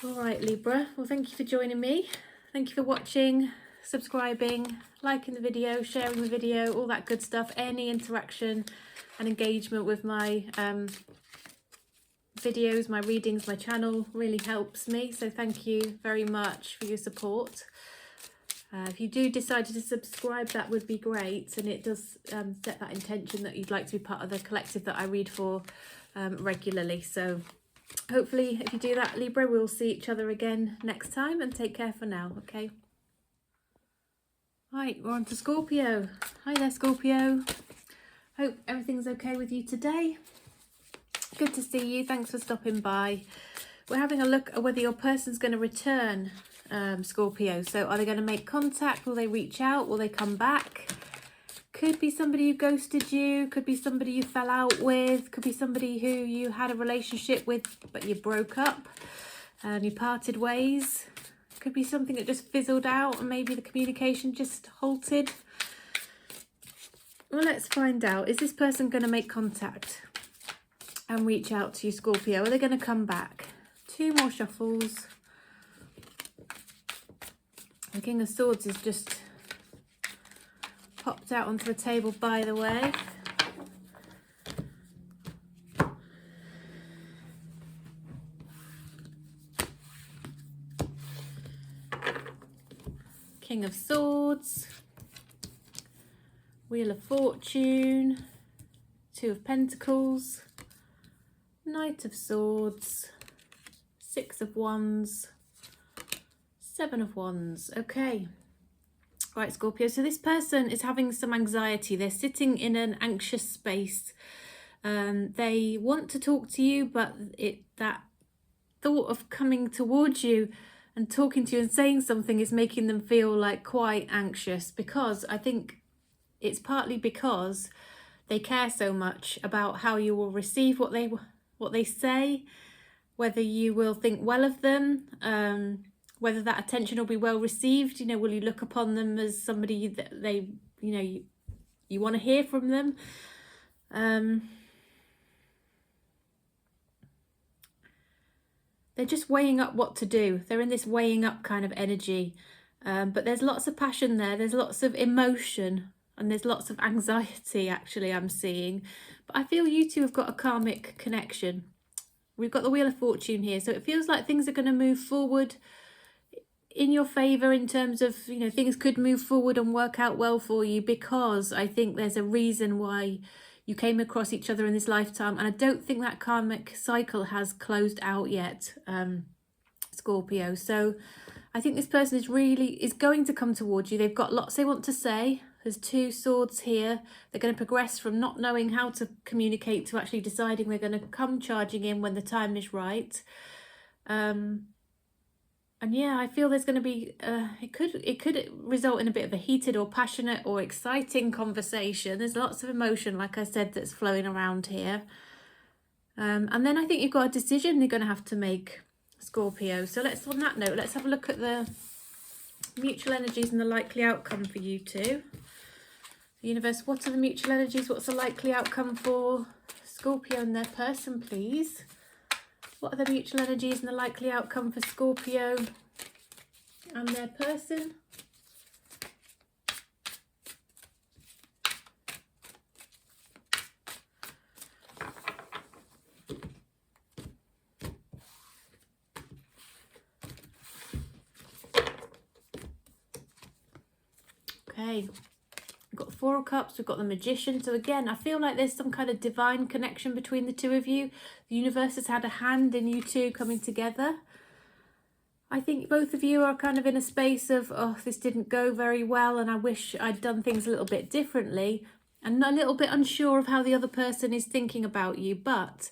All right, Libra. Well, thank you for joining me. Thank you for watching, subscribing, liking the video, sharing the video, all that good stuff. Any interaction and engagement with my videos, my readings, my channel really helps me. So thank you very much for your support. If you do decide to subscribe, that would be great, and it does set that intention that you'd like to be part of the collective that I read for regularly. So hopefully if you do that, Libra, we'll see each other again next time, and take care for now, okay? Right, we're on to Scorpio. Hi there, Scorpio. Hope everything's okay with you today. Good to see you. Thanks for stopping by. We're having a look at whether your person's going to return, Scorpio. So are they going to make contact? Will they reach out? Will they come back? Could be somebody who ghosted you. Could be somebody you fell out with. Could be somebody who you had a relationship with but you broke up and you parted ways. Could be something that just fizzled out and maybe the communication just halted. Well, let's find out. Is this person going to make contact and reach out to you, Scorpio? Are they going to come back? Two more shuffles. The King of Swords is just popped out onto the table, by the way. King of Swords, Wheel of Fortune, Two of Pentacles, Knight of Swords, Six of Wands, Seven of Wands. Okay. Right, Scorpio. So this person is having some anxiety. They're sitting in an anxious space. They want to talk to you, but that thought of coming towards you and talking to you and saying something is making them feel like quite anxious, because I think it's partly because they care so much about how you will receive what they say, whether you will think well of them, whether that attention will be well received. You know, will you look upon them as somebody that you want to hear from them? They're just weighing up what to do. They're in this weighing up kind of energy. But there's lots of passion there, there's lots of emotion, and there's lots of anxiety, actually, I'm seeing. But I feel you two have got a karmic connection. We've got the Wheel of Fortune here, so it feels like things are going to move forward in your favour, in terms of, you know, things could move forward and work out well for you, because I think there's a reason why you came across each other in this lifetime, and I don't think that karmic cycle has closed out yet, Scorpio. So I think this person is going to come towards you. They've got lots they want to say. There's 2 swords here. They're going to progress from not knowing how to communicate to actually deciding they're going to come charging in when the time is right. And yeah, I feel there's going to be, it could result in a bit of a heated or passionate or exciting conversation. There's lots of emotion, like I said, that's flowing around here. And then I think you've got a decision you're going to have to make, Scorpio. So on that note, let's have a look at the mutual energies and the likely outcome for you two. Universe, what are the mutual energies? What's the likely outcome for Scorpio and their person, please? What are the mutual energies and the likely outcome for Scorpio and their person? Okay, we've got the Four of Cups, we've got the Magician. So again, I feel like there's some kind of divine connection between the two of you. The universe has had a hand in you two coming together. I think both of you are kind of in a space of, oh, this didn't go very well and I wish I'd done things a little bit differently, and a little bit unsure of how the other person is thinking about you. But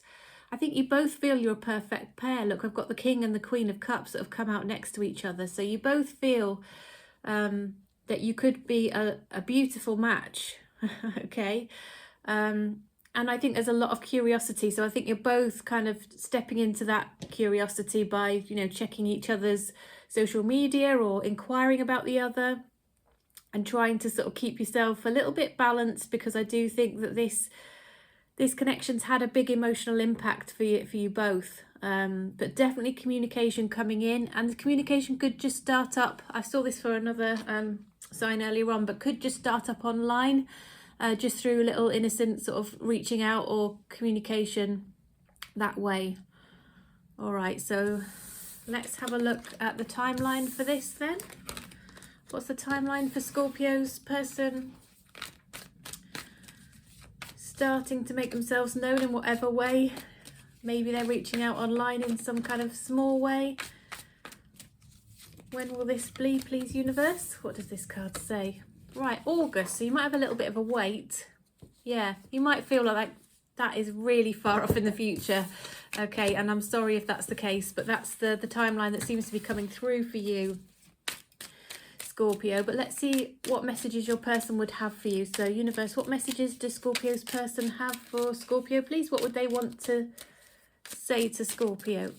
I think you both feel you're a perfect pair. Look, I've got the King and the Queen of Cups that have come out next to each other. So you both feel that you could be a beautiful match. Okay. And I think there's a lot of curiosity. So I think you're both kind of stepping into that curiosity by, you know, checking each other's social media or inquiring about the other and trying to sort of keep yourself a little bit balanced, because I do think that this connection's had a big emotional impact for you both. But definitely communication coming in, and the communication could just start up. I saw this for another sign earlier on, but could just start up online, just through a little innocent sort of reaching out or communication that way. All right, so let's have a look at the timeline for this then. What's the timeline for Scorpio's person starting to make themselves known in whatever way? Maybe they're reaching out online in some kind of small way. When will this be, please, universe? What does this card say? Right, August. So you might have a little bit of a wait. Yeah, you might feel like that is really far off in the future. Okay, and I'm sorry if that's the case, but that's the timeline that seems to be coming through for you, Scorpio. But let's see what messages your person would have for you. So universe, what messages does Scorpio's person have for Scorpio, please? What would they want to say to Scorpio?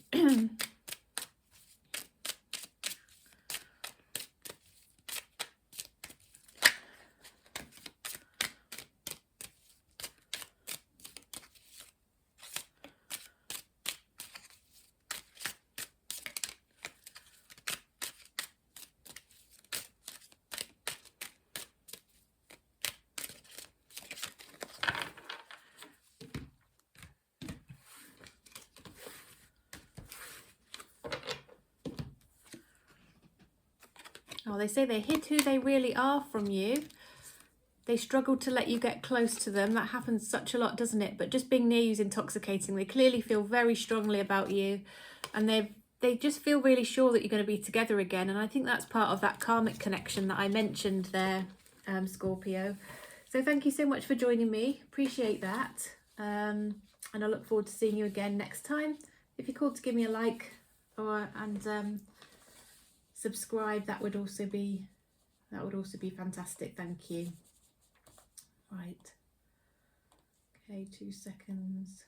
Oh, they say they hid who they really are from you. They struggle to let you get close to them. That happens such a lot, doesn't it? But just being near you is intoxicating. They clearly feel very strongly about you, and they just feel really sure that you're going to be together again. And I think that's part of that karmic connection that I mentioned there, Scorpio. So thank you so much for joining me. Appreciate that. And I look forward to seeing you again next time. If you're called to give me a like and subscribe, that would also be fantastic. Thank you. Right, okay, 2 seconds.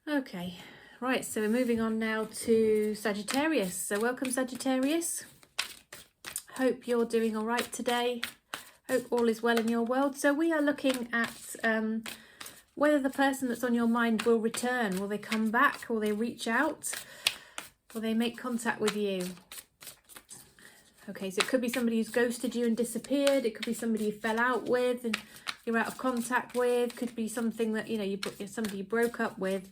Okay, Right, so we're moving on now to Sagittarius. So welcome, Sagittarius. Hope you're doing all right today. Hope all is well in your world. So we are looking at whether the person that's on your mind will return. Will they come back? Will they reach out? Will they make contact with you? Okay, so it could be somebody who's ghosted you and disappeared. It could be somebody you fell out with and you're out of contact with. Could be something that, you know, somebody you broke up with,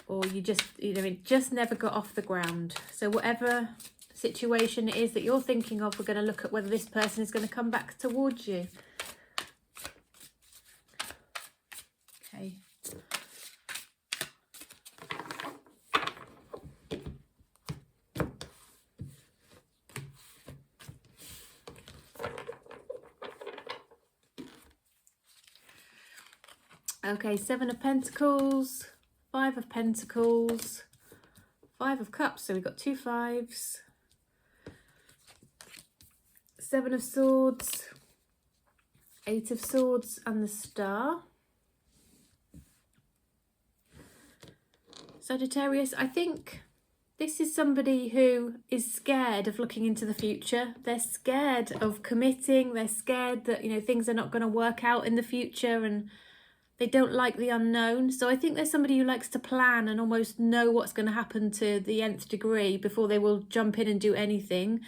or you just, you know, it just never got off the ground. So whatever situation it is that you're thinking of, we're going to look at whether this person is going to come back towards you. Okay. Okay, 7 of Pentacles, 5 of Pentacles, 5 of Cups, so we've got 2 5s, 7 of Swords, 8 of Swords and the Star. Sagittarius, I think this is somebody who is scared of looking into the future. They're scared of committing. They're scared that, you know, things are not going to work out in the future, and they don't like the unknown. So I think there's somebody who likes to plan and almost know what's going to happen to the nth degree before they will jump in and do anything.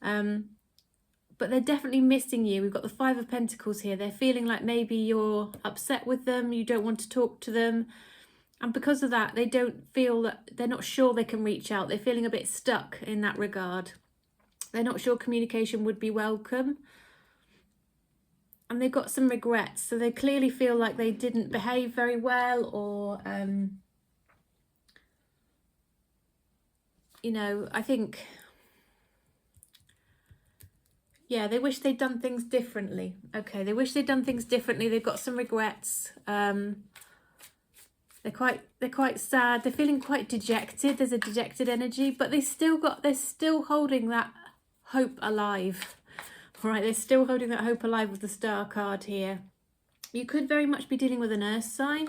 But they're definitely missing you. We've got the 5 of Pentacles here. They're feeling like maybe you're upset with them. You don't want to talk to them. And because of that, they don't feel that, they're not sure they can reach out. They're feeling a bit stuck in that regard. They're not sure communication would be welcome. And they've got some regrets. So they clearly feel like they didn't behave very well, or, you know, I think, yeah, they wish they'd done things differently. Okay, they wish they'd done things differently. They've got some regrets. They're quite sad. They're feeling quite dejected. There's a dejected energy, but they're still holding that hope alive. All right, they're still holding that hope alive with the Star card here. You could very much be dealing with an earth sign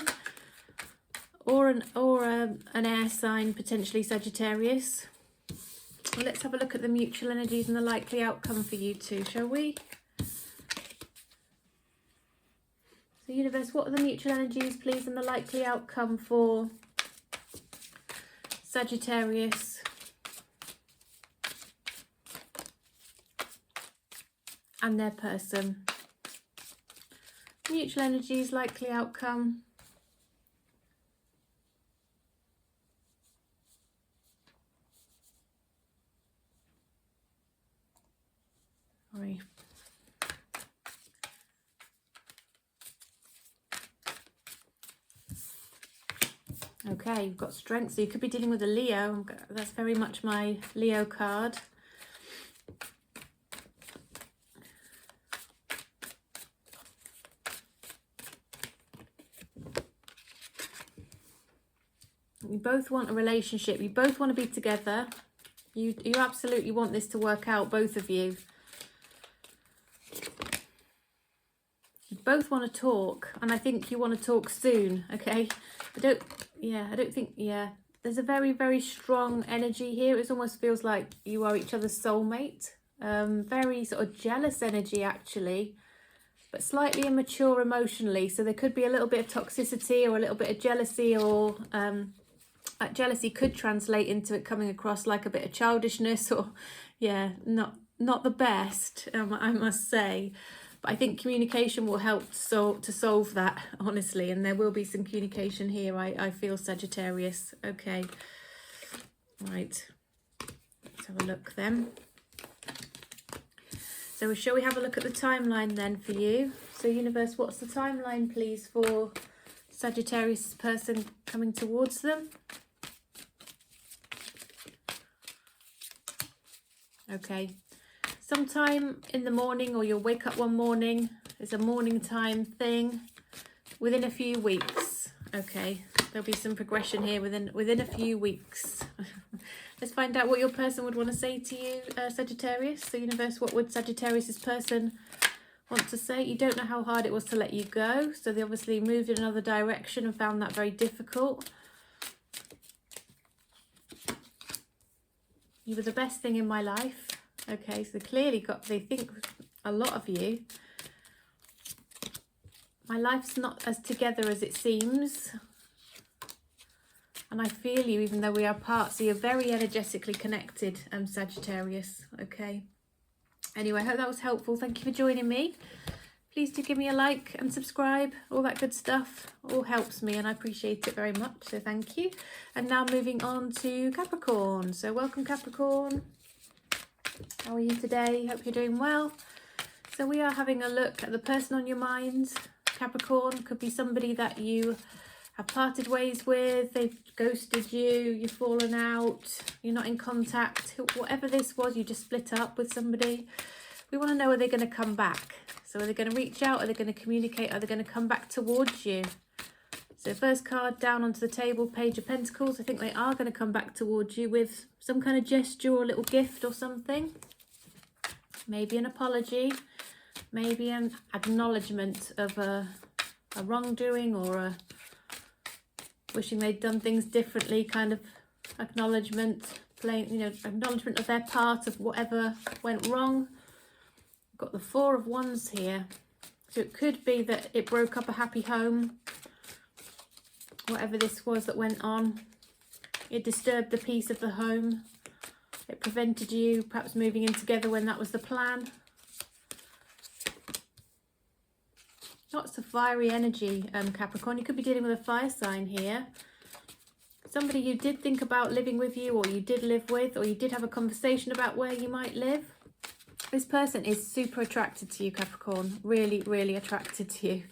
or an air sign, potentially Sagittarius. Well, let's have a look at the mutual energies and the likely outcome for you two, shall we? So universe, what are the mutual energies, please, and the likely outcome for Sagittarius and their person? Mutual energies, likely outcome. Sorry. Okay, you've got strength, so you could be dealing with a Leo. That's very much my Leo card. You both want a relationship. You both want to be together. You absolutely want this to work out, both of you. You both want to talk, and I think you want to talk soon, okay? There's a very, very strong energy here. It almost feels like you are each other's soulmate. Very sort of jealous energy, actually, but slightly immature emotionally. So there could be a little bit of toxicity or a little bit of jealousy, or jealousy could translate into it coming across like a bit of childishness, or not the best, I must say. But I think communication will help to solve that, honestly, and there will be some communication here, I feel, Sagittarius. Okay, right, let's have a look then. So shall we have a look at the timeline then for you? So universe, what's the timeline, please, for Sagittarius person coming towards them? Okay, sometime in the morning, or you'll wake up one morning. It's a morning time thing within a few weeks. Okay, there'll be some progression here within a few weeks. Let's find out what your person would want to say to you, Sagittarius. So universe, what would Sagittarius's person want to say? You don't know how hard it was to let you go, so they obviously moved in another direction and found that very difficult. You were the best thing in my life. Okay, so they think a lot of you. My life's not as together as it seems. And I feel you even though we are apart. So you're very energetically connected, Sagittarius. Okay. Anyway, I hope that was helpful. Thank you for joining me. Please do give me a like and subscribe. All that good stuff all helps me and I appreciate it very much. So thank you. And now moving on to Capricorn. So welcome, Capricorn. How are you today? Hope you're doing well. So we are having a look at the person on your mind. Capricorn could be somebody that you have parted ways with, they've ghosted you, you've fallen out, you're not in contact, whatever this was, you just split up with somebody. We want to know, are they going to come back? So are they going to reach out? Are they going to communicate? Are they going to come back towards you? So first card down onto the table, Page of Pentacles. I think they are going to come back towards you with some kind of gesture or a little gift or something. Maybe an apology, maybe an acknowledgement of a wrongdoing or a wishing they'd done things differently, kind of acknowledgement, acknowledgement of their part of whatever went wrong. We've got the Four of Wands here. So it could be that it broke up a happy home, whatever this was that went on. It disturbed the peace of the home. It prevented you perhaps moving in together when that was the plan. Lots of fiery energy, Capricorn. You could be dealing with a fire sign here. Somebody you did think about living with you, or you did live with, or you did have a conversation about where you might live. This person is super attracted to you, Capricorn. Really, really attracted to you.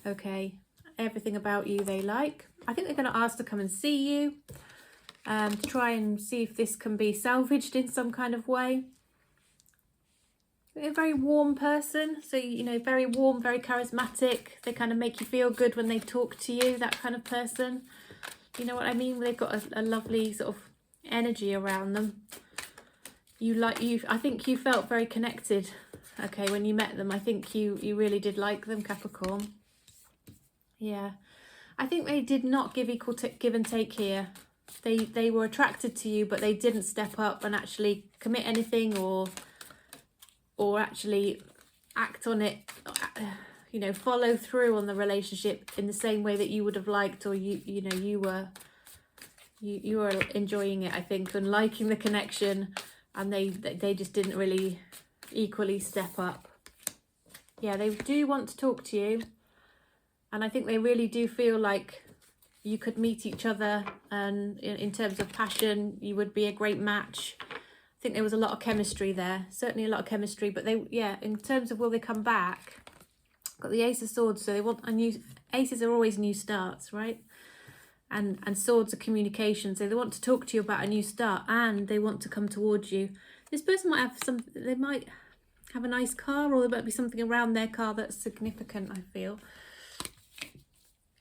Okay. Everything about you they like. I think they're going to ask to come and see you. To try and see if this can be salvaged in some kind of way. A very warm person, so very warm, very charismatic. They kind of make you feel good when they talk to you, that kind of person. You know what I mean? They've got a lovely sort of energy around them. I think you felt very connected, okay, when you met them. I think you really did like them, Capricorn. Yeah. I think they did not give equal give and take here. They were attracted to you, but they didn't step up and actually commit anything or actually act on it, follow through on the relationship in the same way that you would have liked, or you were enjoying it, I think, and liking the connection, and they just didn't really equally step up. Yeah, they do want to talk to you, and I think they really do feel like you could meet each other, and in terms of passion, you would be a great match. I think there was a lot of chemistry there, certainly a lot of chemistry, but in terms of will they come back, got the Ace of Swords, so they want a new, aces are always new starts, right? And swords are communication, so they want to talk to you about a new start, and they want to come towards you. This person might have they might have a nice car, or there might be something around their car that's significant, I feel.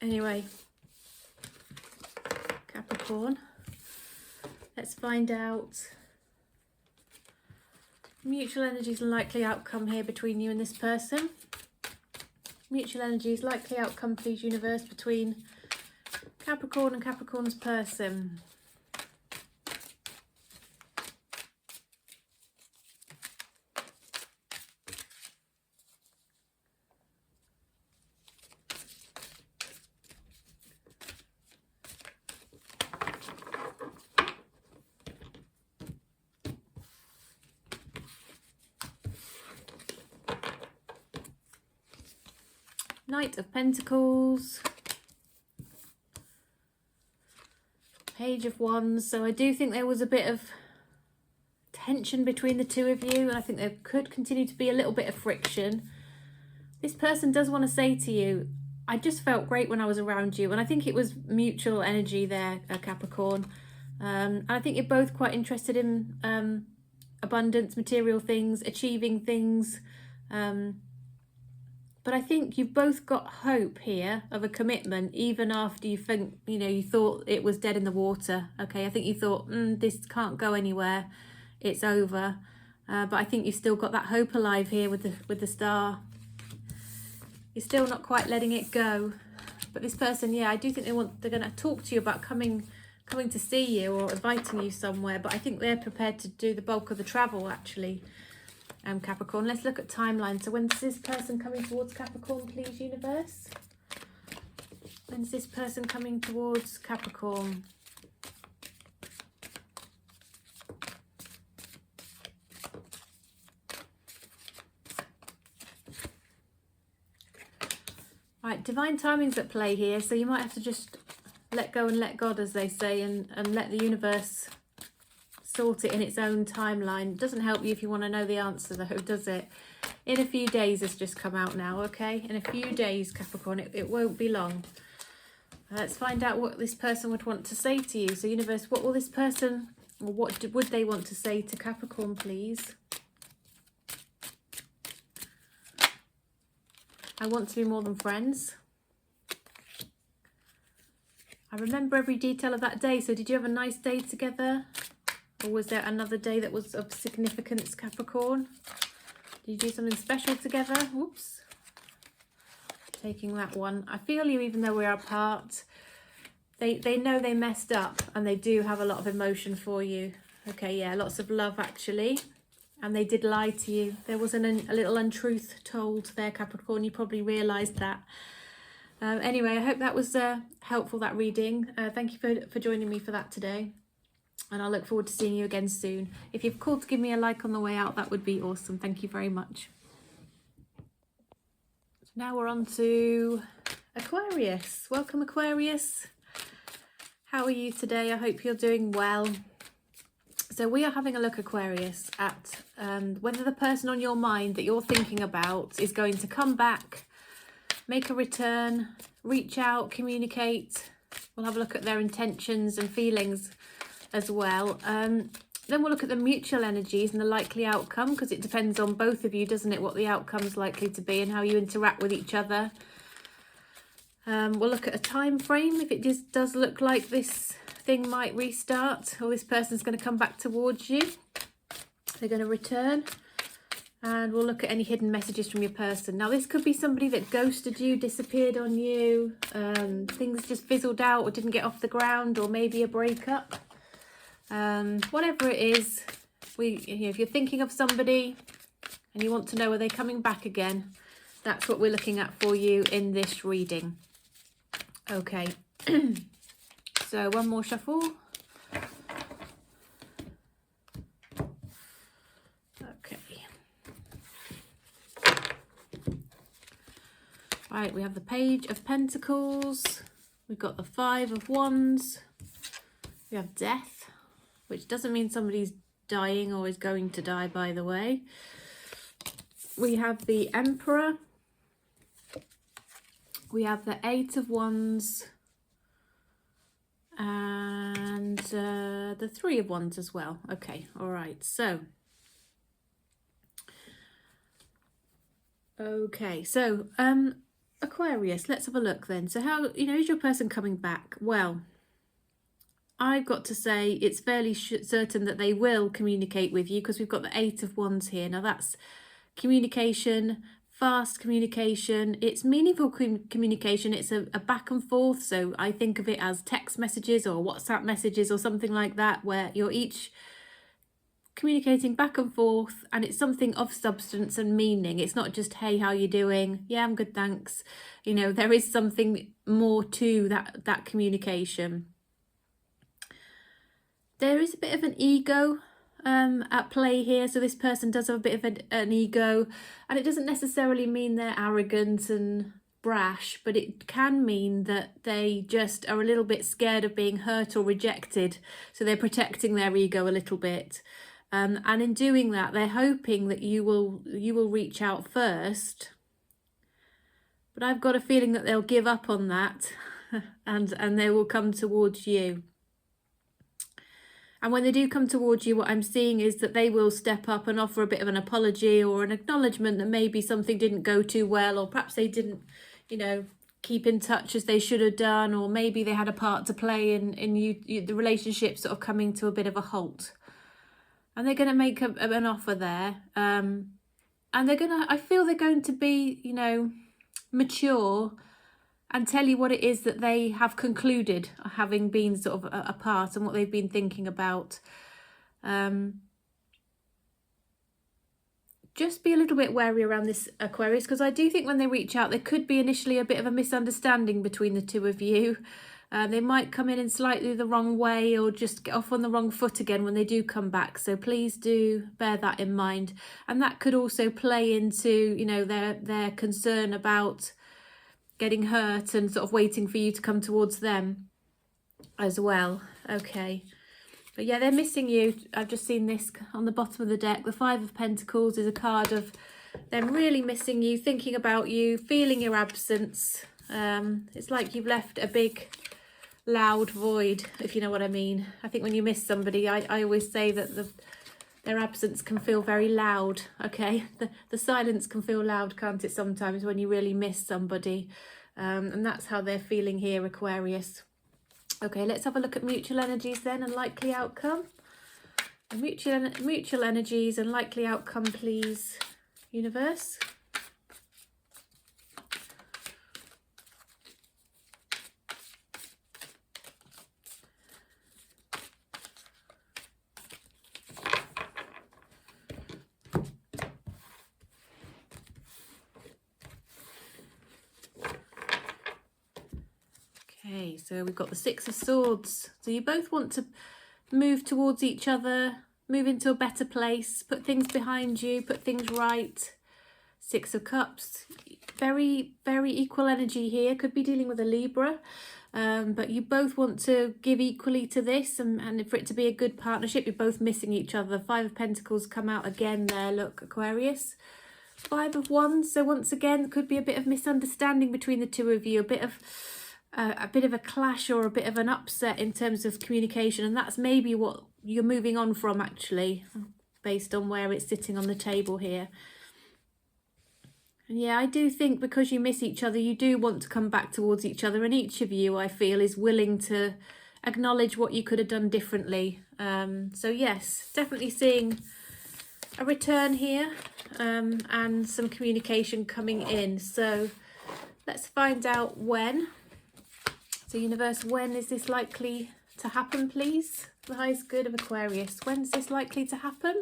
Anyway, Capricorn, let's find out. Mutual energies and likely outcome here between you and this person. Mutual energies, likely outcome, please, universe, between Capricorn and Capricorn's person. Knight of Pentacles, Page of Wands. So I do think there was a bit of tension between the two of you, and I think there could continue to be a little bit of friction. This person does want to say to you, I just felt great when I was around you, and I think it was mutual energy there, Capricorn. And I think you're both quite interested in abundance, material things, achieving things. But I think you've both got hope here of a commitment, even after you think, you thought it was dead in the water. Okay, I think you thought, this can't go anywhere, it's over. But I think you've still got that hope alive here with the star. You're still not quite letting it go. But this person, I do think they're going to talk to you about coming coming to see you or inviting you somewhere, but I think they're prepared to do the bulk of the travel actually. Capricorn, let's look at timeline. So when's this person coming towards Capricorn, please, universe? When's this person coming towards Capricorn? Right, divine timing's at play here, so you might have to just let go and let God, as they say, and let the universe sort it in its own timeline. It doesn't help you if you want to know the answer though, does it? In a few days, has just come out now, okay? In a few days, Capricorn, it won't be long. Let's find out what this person would want to say to you. So universe, what will this person, or what would they want to say to Capricorn, please? I want to be more than friends. I remember every detail of that day. So did you have a nice day together? Or was there another day that was of significance, Capricorn? Did you do something special together? Whoops. Taking that one. I feel you even though we're apart. They know they messed up and they do have a lot of emotion for you. Okay, yeah, lots of love actually. And they did lie to you. There was a little untruth told there, Capricorn. You probably realised that. Anyway, I hope that was helpful, that reading. Thank you for joining me for that today. And I look forward to seeing you again soon. If you've called to give me a like on the way out, that would be awesome. Thank you very much. So now we're on to Aquarius. Welcome, Aquarius. How are you today? I hope you're doing well. So we are having a look, Aquarius, at whether the person on your mind that you're thinking about is going to come back, make a return, reach out, communicate. We'll have a look at their intentions and feelings as well. Then we'll look at the mutual energies and the likely outcome, because it depends on both of you, doesn't it, what the outcome is likely to be and how you interact with each other. We'll look at a time frame, if it just does look like this thing might restart or this person's going to come back towards you. They're going to return. And we'll look at any hidden messages from your person. Now, this could be somebody that ghosted you, disappeared on you, things just fizzled out or didn't get off the ground, or maybe a breakup. Whatever it is, if you're thinking of somebody and you want to know, are they coming back again? That's what we're looking at for you in this reading. Okay. So one more shuffle. Okay. Right, we have the Page of Pentacles. We've got the Five of Wands. We have Death, which doesn't mean somebody's dying or is going to die, by the way. We have the Emperor. We have the Eight of Wands. And the Three of Wands as well. Okay, all right. So, Aquarius, let's have a look then. So how, is your person coming back? Well, I've got to say it's fairly certain that they will communicate with you, because we've got the Eight of Wands here. Now that's communication, fast communication, it's meaningful communication, it's a back and forth. So I think of it as text messages or WhatsApp messages or something like that, where you're each communicating back and forth, and it's something of substance and meaning. It's not just, hey, how you doing? Yeah, I'm good, thanks. There is something more to that communication. There is a bit of an ego at play here. So this person does have a bit of an ego, and it doesn't necessarily mean they're arrogant and brash, but it can mean that they just are a little bit scared of being hurt or rejected. So they're protecting their ego a little bit. And in doing that, they're hoping that you will reach out first. But I've got a feeling that they'll give up on that and they will come towards you. And when they do come towards you, what I'm seeing is that they will step up and offer a bit of an apology or an acknowledgement that maybe something didn't go too well, or perhaps they didn't, keep in touch as they should have done, or maybe they had a part to play in the relationship sort of coming to a bit of a halt. And they're going to make an offer there. And I feel they're going to be, mature and tell you what it is that they have concluded, having been sort of apart, and what they've been thinking about. Just be a little bit wary around this, Aquarius, because I do think when they reach out, there could be initially a bit of a misunderstanding between the two of you. They might come in slightly the wrong way, or just get off on the wrong foot again when they do come back. So please do bear that in mind. And that could also play into, you know, their concern about getting hurt and sort of waiting for you to come towards them as well. Okay. But yeah, they're missing you. I've just seen this on the bottom of the deck. The Five of Pentacles is a card of them really missing you, thinking about you, feeling your absence. It's like you've left a big, loud void, if you know what I mean. I think when you miss somebody, I always say that their absence can feel very loud, okay? The silence can feel loud, can't it, sometimes, when you really miss somebody. And that's how they're feeling here, Aquarius. Okay, let's have a look at mutual energies then and likely outcome. Mutual energies and likely outcome, please, universe. Okay, so we've got the Six of Swords. So you both want to move towards each other, move into a better place, put things behind you, put things right. Six of Cups, very, very equal energy here. Could be dealing with a Libra, but you both want to give equally to this, and for it to be a good partnership, you're both missing each other. Five of Pentacles come out again there, look, Aquarius. Five of Wands, so once again, could be a bit of misunderstanding between the two of you, a bit of a clash or a bit of an upset in terms of communication, and that's maybe what you're moving on from, actually, based on where it's sitting on the table here. And yeah, I do think because you miss each other, you do want to come back towards each other, and each of you, I feel, is willing to acknowledge what you could have done differently. So yes, definitely seeing a return here, and some communication coming in. So let's find out when. So universe, when is this likely to happen, please? The highest good of Aquarius. When's this likely to happen?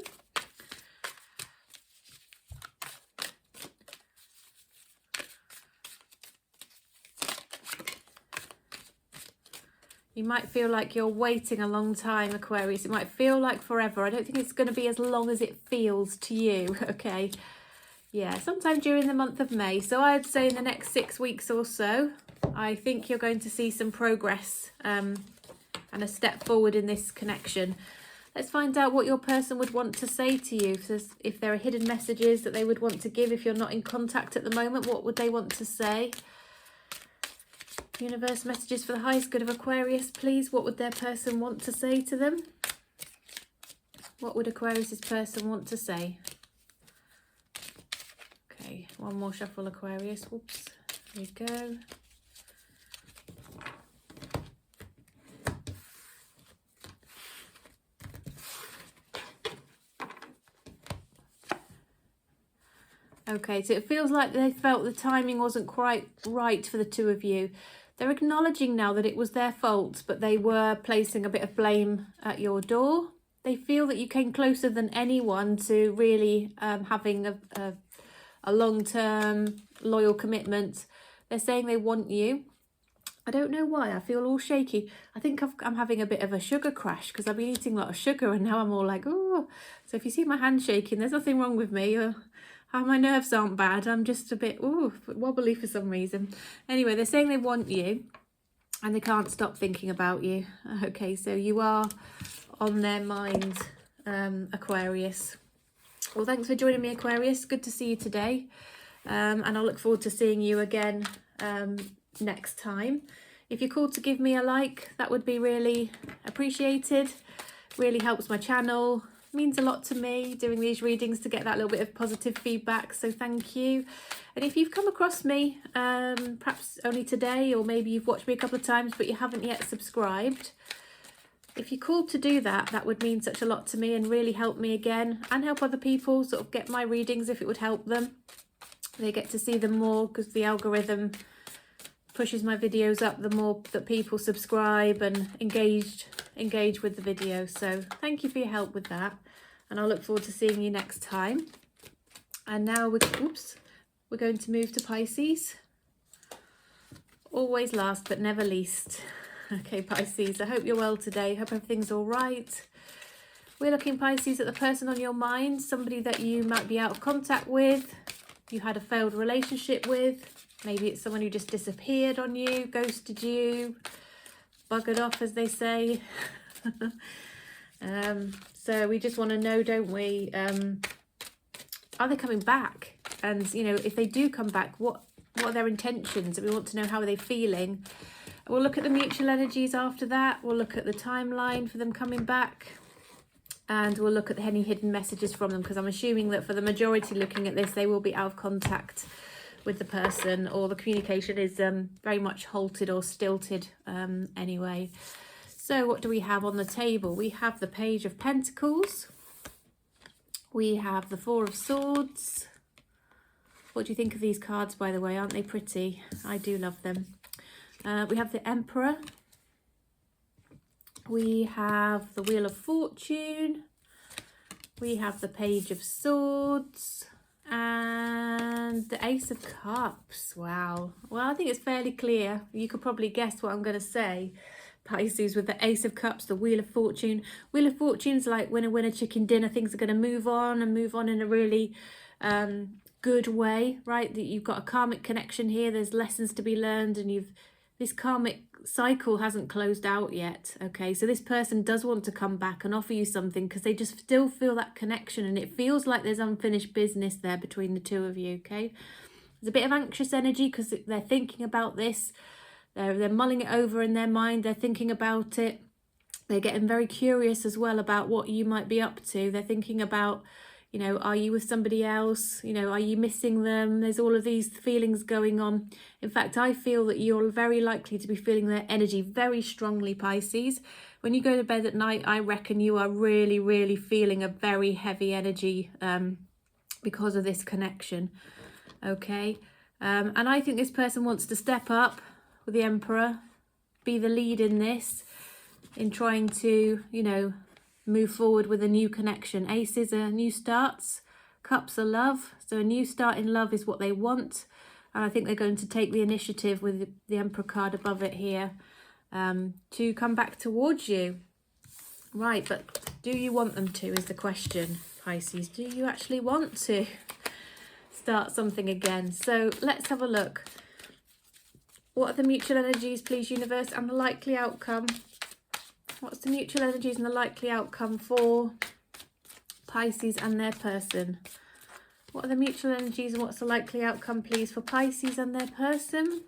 You might feel like you're waiting a long time, Aquarius. It might feel like forever. I don't think it's going to be as long as it feels to you, okay? Yeah, sometime during the month of May. So I'd say in the next 6 weeks or so, I think you're going to see some progress and a step forward in this connection. Let's find out what your person would want to say to you. If there are hidden messages that they would want to give, if you're not in contact at the moment, what would they want to say? Universe, messages for the highest good of Aquarius, please. What would their person want to say to them? What would Aquarius's person want to say? Okay, one more shuffle, Aquarius. Whoops, there you go. Okay, so it feels like they felt the timing wasn't quite right for the two of you. They're acknowledging now that it was their fault, but they were placing a bit of blame at your door. They feel that you came closer than anyone to really having a long-term loyal commitment. They're saying they want you. I don't know why, I feel all shaky. I think I'm having a bit of a sugar crash because I've been eating a lot of sugar and now I'm all like, oh. So if you see my hand shaking, there's nothing wrong with me. My nerves aren't bad. I'm just a bit wobbly for some reason. Anyway, they're saying they want you and they can't stop thinking about you. Okay, so you are on their mind, Aquarius. Well, thanks for joining me, Aquarius. Good to see you today. And I'll look forward to seeing you again next time. If you're called to give me a like, that would be really appreciated. Really helps my channel. Means a lot to me doing these readings to get that little bit of positive feedback, so thank you. And if you've come across me perhaps only today, or maybe you've watched me a couple of times but you haven't yet subscribed, if you're called to do that, that would mean such a lot to me and really help me again, and help other people sort of get my readings if it would help them. They get to see them more because the algorithm pushes my videos up, the more that people subscribe and engage with the video. So thank you for your help with that, and I'll look forward to seeing you next time. And now we're going to move to Pisces. Always last but never least. Okay, Pisces, I hope you're well today. Hope everything's all right. We're looking, Pisces, at the person on your mind, somebody that you might be out of contact with, you had a failed relationship with. Maybe it's someone who just disappeared on you, ghosted you, buggered off, as they say. So we just want to know, don't we, are they coming back? And, you know, if they do come back, what are their intentions? We want to know, how are they feeling? We'll look at the mutual energies after that. We'll look at the timeline for them coming back. And we'll look at any hidden messages from them, because I'm assuming that for the majority looking at this, they will be out of contact with the person, or the communication is very much halted or stilted anyway. So what do we have on the table? We have the Page of Pentacles. We have the Four of Swords. What do you think of these cards, by the way? Aren't they pretty? I do love them. We have the Emperor. We have the Wheel of Fortune. We have the Page of Swords. And the Ace of Cups. Wow. Well, I think it's fairly clear. You could probably guess what I'm going to say, Pisces, with the Ace of Cups, the Wheel of Fortune. Wheel of Fortune's like winner, winner, chicken dinner. Things are going to move on in a really good way, right? That you've got a karmic connection here. There's lessons to be learned, and this karmic cycle hasn't closed out yet. Okay, so this person does want to come back and offer you something, because they just still feel that connection, and it feels like there's unfinished business there between the two of you. Okay, there's a bit of anxious energy because they're thinking about this. They're mulling it over in their mind. They're thinking about it. They're getting very curious as well about what you might be up to. They're thinking about, you know, are you with somebody else? You know, are you missing them? There's all of these feelings going on. In fact, I feel that you're very likely to be feeling their energy very strongly, Pisces. When you go to bed at night, I reckon you are really, really feeling a very heavy energy because of this connection. Okay. And I think this person wants to step up with the Emperor, be the lead in this, in trying to, you know, move forward with a new connection. Aces are new starts, Cups are love, so a new start in love is what they want, and I think they're going to take the initiative with the Emperor card above it here to come back towards you. Right, but do you want them to, is the question, Pisces. Do you actually want to start something again? So let's have a look. What are the mutual energies, please, universe, and the likely outcome? What's the mutual energies and the likely outcome for Pisces and their person? What are the mutual energies and what's the likely outcome, please, for Pisces and their person?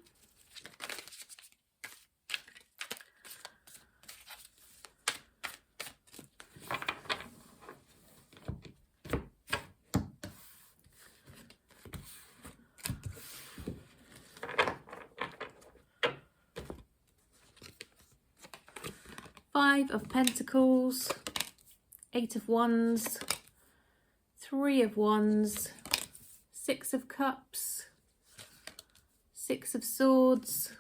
Five of Pentacles, Eight of Wands, Three of Wands, Six of Cups, Six of Swords,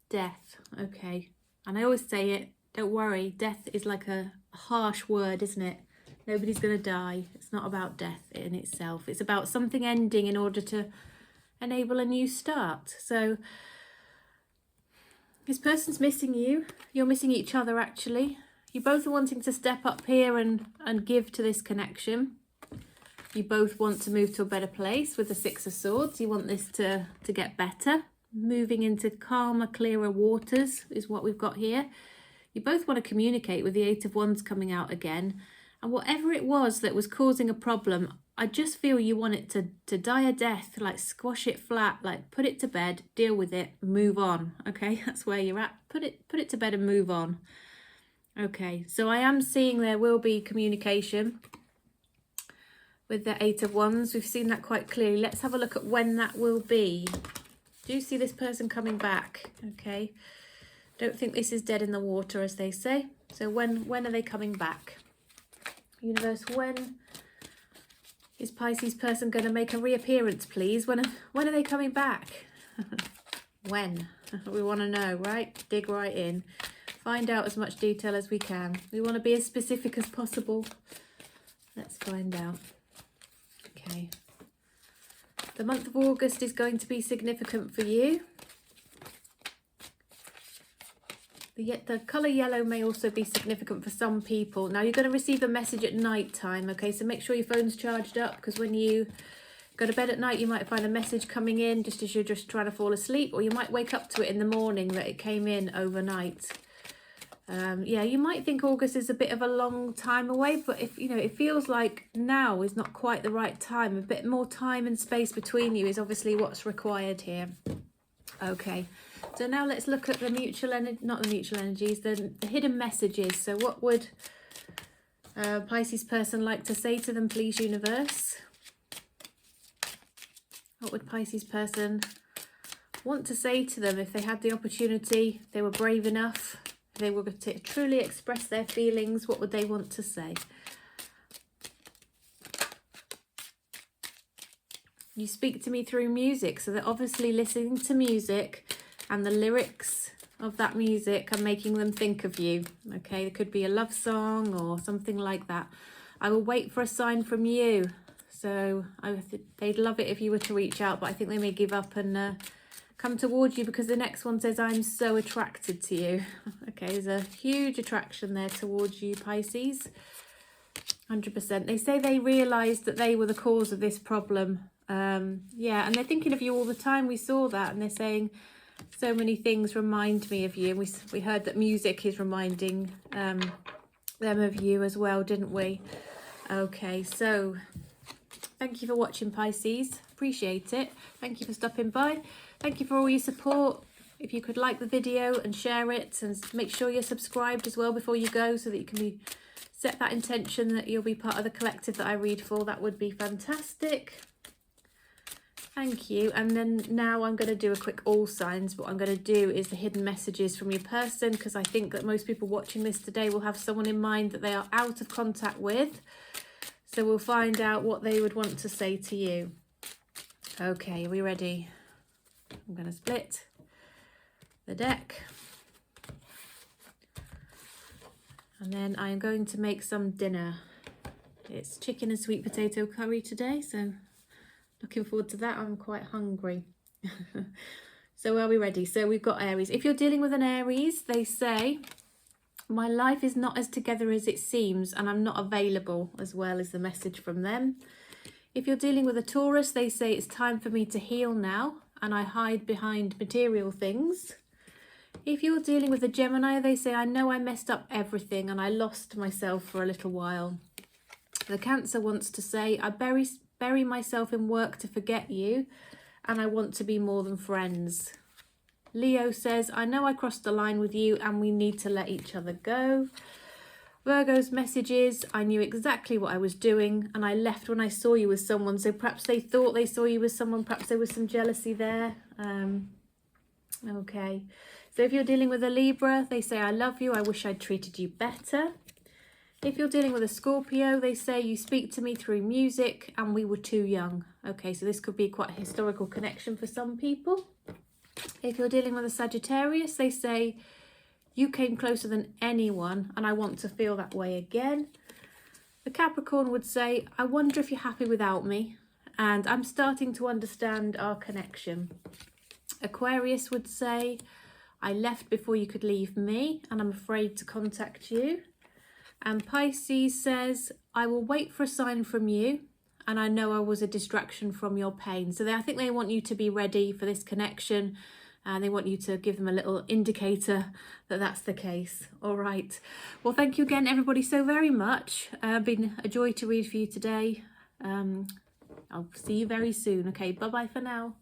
Death. Okay, and I always say it, don't worry, death is like a harsh word, isn't it? Nobody's going to die. It's not about death in itself. It's about something ending in order to enable a new start. So this person's missing you. You're missing each other, actually. You both are wanting to step up here and give to this connection. You both want to move to a better place with the Six of Swords. You want this to get better. Moving into calmer, clearer waters is what we've got here. You both want to communicate with the Eight of Wands coming out again. And whatever it was that was causing a problem, I just feel you want it to die a death, like squash it flat, like put it to bed, deal with it, move on. Okay, that's where you're at. Put it to bed and move on. Okay, so I am seeing there will be communication with the Eight of Wands. We've seen that quite clearly. Let's have a look at when that will be. Do you see this person coming back? Okay, don't think this is dead in the water, as they say. So when are they coming back? Universe, when is Pisces person going to make a reappearance, please? When are they coming back? When? We want to know, right? Dig right in. Find out as much detail as we can. We want to be as specific as possible. Let's find out. Okay. The month of August is going to be significant for you. The colour yellow may also be significant for some people. Now, you're going to receive a message at night time, okay? So make sure your phone's charged up, because when you go to bed at night, you might find a message coming in just as you're just trying to fall asleep, or you might wake up to it in the morning that it came in overnight. Yeah, you might think August is a bit of a long time away, but if you know, it feels like now is not quite the right time. A bit more time and space between you is obviously what's required here. Okay, so now let's look at the mutual energy, not the mutual energies, the hidden messages. So what would Pisces person like to say to them, please, universe? What would Pisces person want to say to them if they had the opportunity, they were brave enough, they were to truly express their feelings? What would they want to say? You speak to me through music, so they're obviously listening to music, and the lyrics of that music are making them think of you. Okay, it could be a love song or something like that. I will wait for a sign from you. So they'd love it if you were to reach out, but I think they may give up and come towards you, because the next one says, I'm so attracted to you. Okay, there's a huge attraction there towards you, Pisces. 100%. They say they realised that they were the cause of this problem. Yeah, and they're thinking of you all the time. We saw that, and they're saying so many things remind me of you. And we heard that music is reminding them of you as well, didn't we? Okay, so thank you for watching, Pisces. Appreciate it. Thank you for stopping by. Thank you for all your support. If you could like the video and share it, and make sure you're subscribed as well before you go, so that you can set that intention that you'll be part of the collective that I read for. That would be fantastic. Thank you. And then now I'm going to do a quick all signs. What I'm going to do is the hidden messages from your person, because I think that most people watching this today will have someone in mind that they are out of contact with. So we'll find out what they would want to say to you. Okay, are we ready? I'm going to split the deck. And then I am going to make some dinner. It's chicken and sweet potato curry today, so looking forward to that. I'm quite hungry. So are we ready? So we've got Aries. If you're dealing with an Aries, they say, my life is not as together as it seems, and I'm not available, as well as the message from them. If you're dealing with a Taurus, they say it's time for me to heal now, and I hide behind material things. If you're dealing with a Gemini, they say, I know I messed up everything and I lost myself for a little while. The Cancer wants to say, I bury myself in work to forget you, and I want to be more than friends. Leo says, I know I crossed the line with you and we need to let each other go. Virgo's message is, I knew exactly what I was doing and I left when I saw you with someone. So perhaps they thought they saw you with someone, perhaps there was some jealousy there. Okay, so if you're dealing with a Libra, they say, I love you, I wish I'd treated you better. If you're dealing with a Scorpio, they say, you speak to me through music and we were too young. Okay, so this could be quite a historical connection for some people. If you're dealing with a Sagittarius, they say, you came closer than anyone and I want to feel that way again. The Capricorn would say, I wonder if you're happy without me, and I'm starting to understand our connection. Aquarius would say, I left before you could leave me and I'm afraid to contact you. And Pisces says, I will wait for a sign from you and I know I was a distraction from your pain. So I think they want you to be ready for this connection, and they want you to give them a little indicator that that's the case. All right. Well, thank you again, everybody, so very much. Been a joy to read for you today. I'll see you very soon. Okay, bye-bye for now.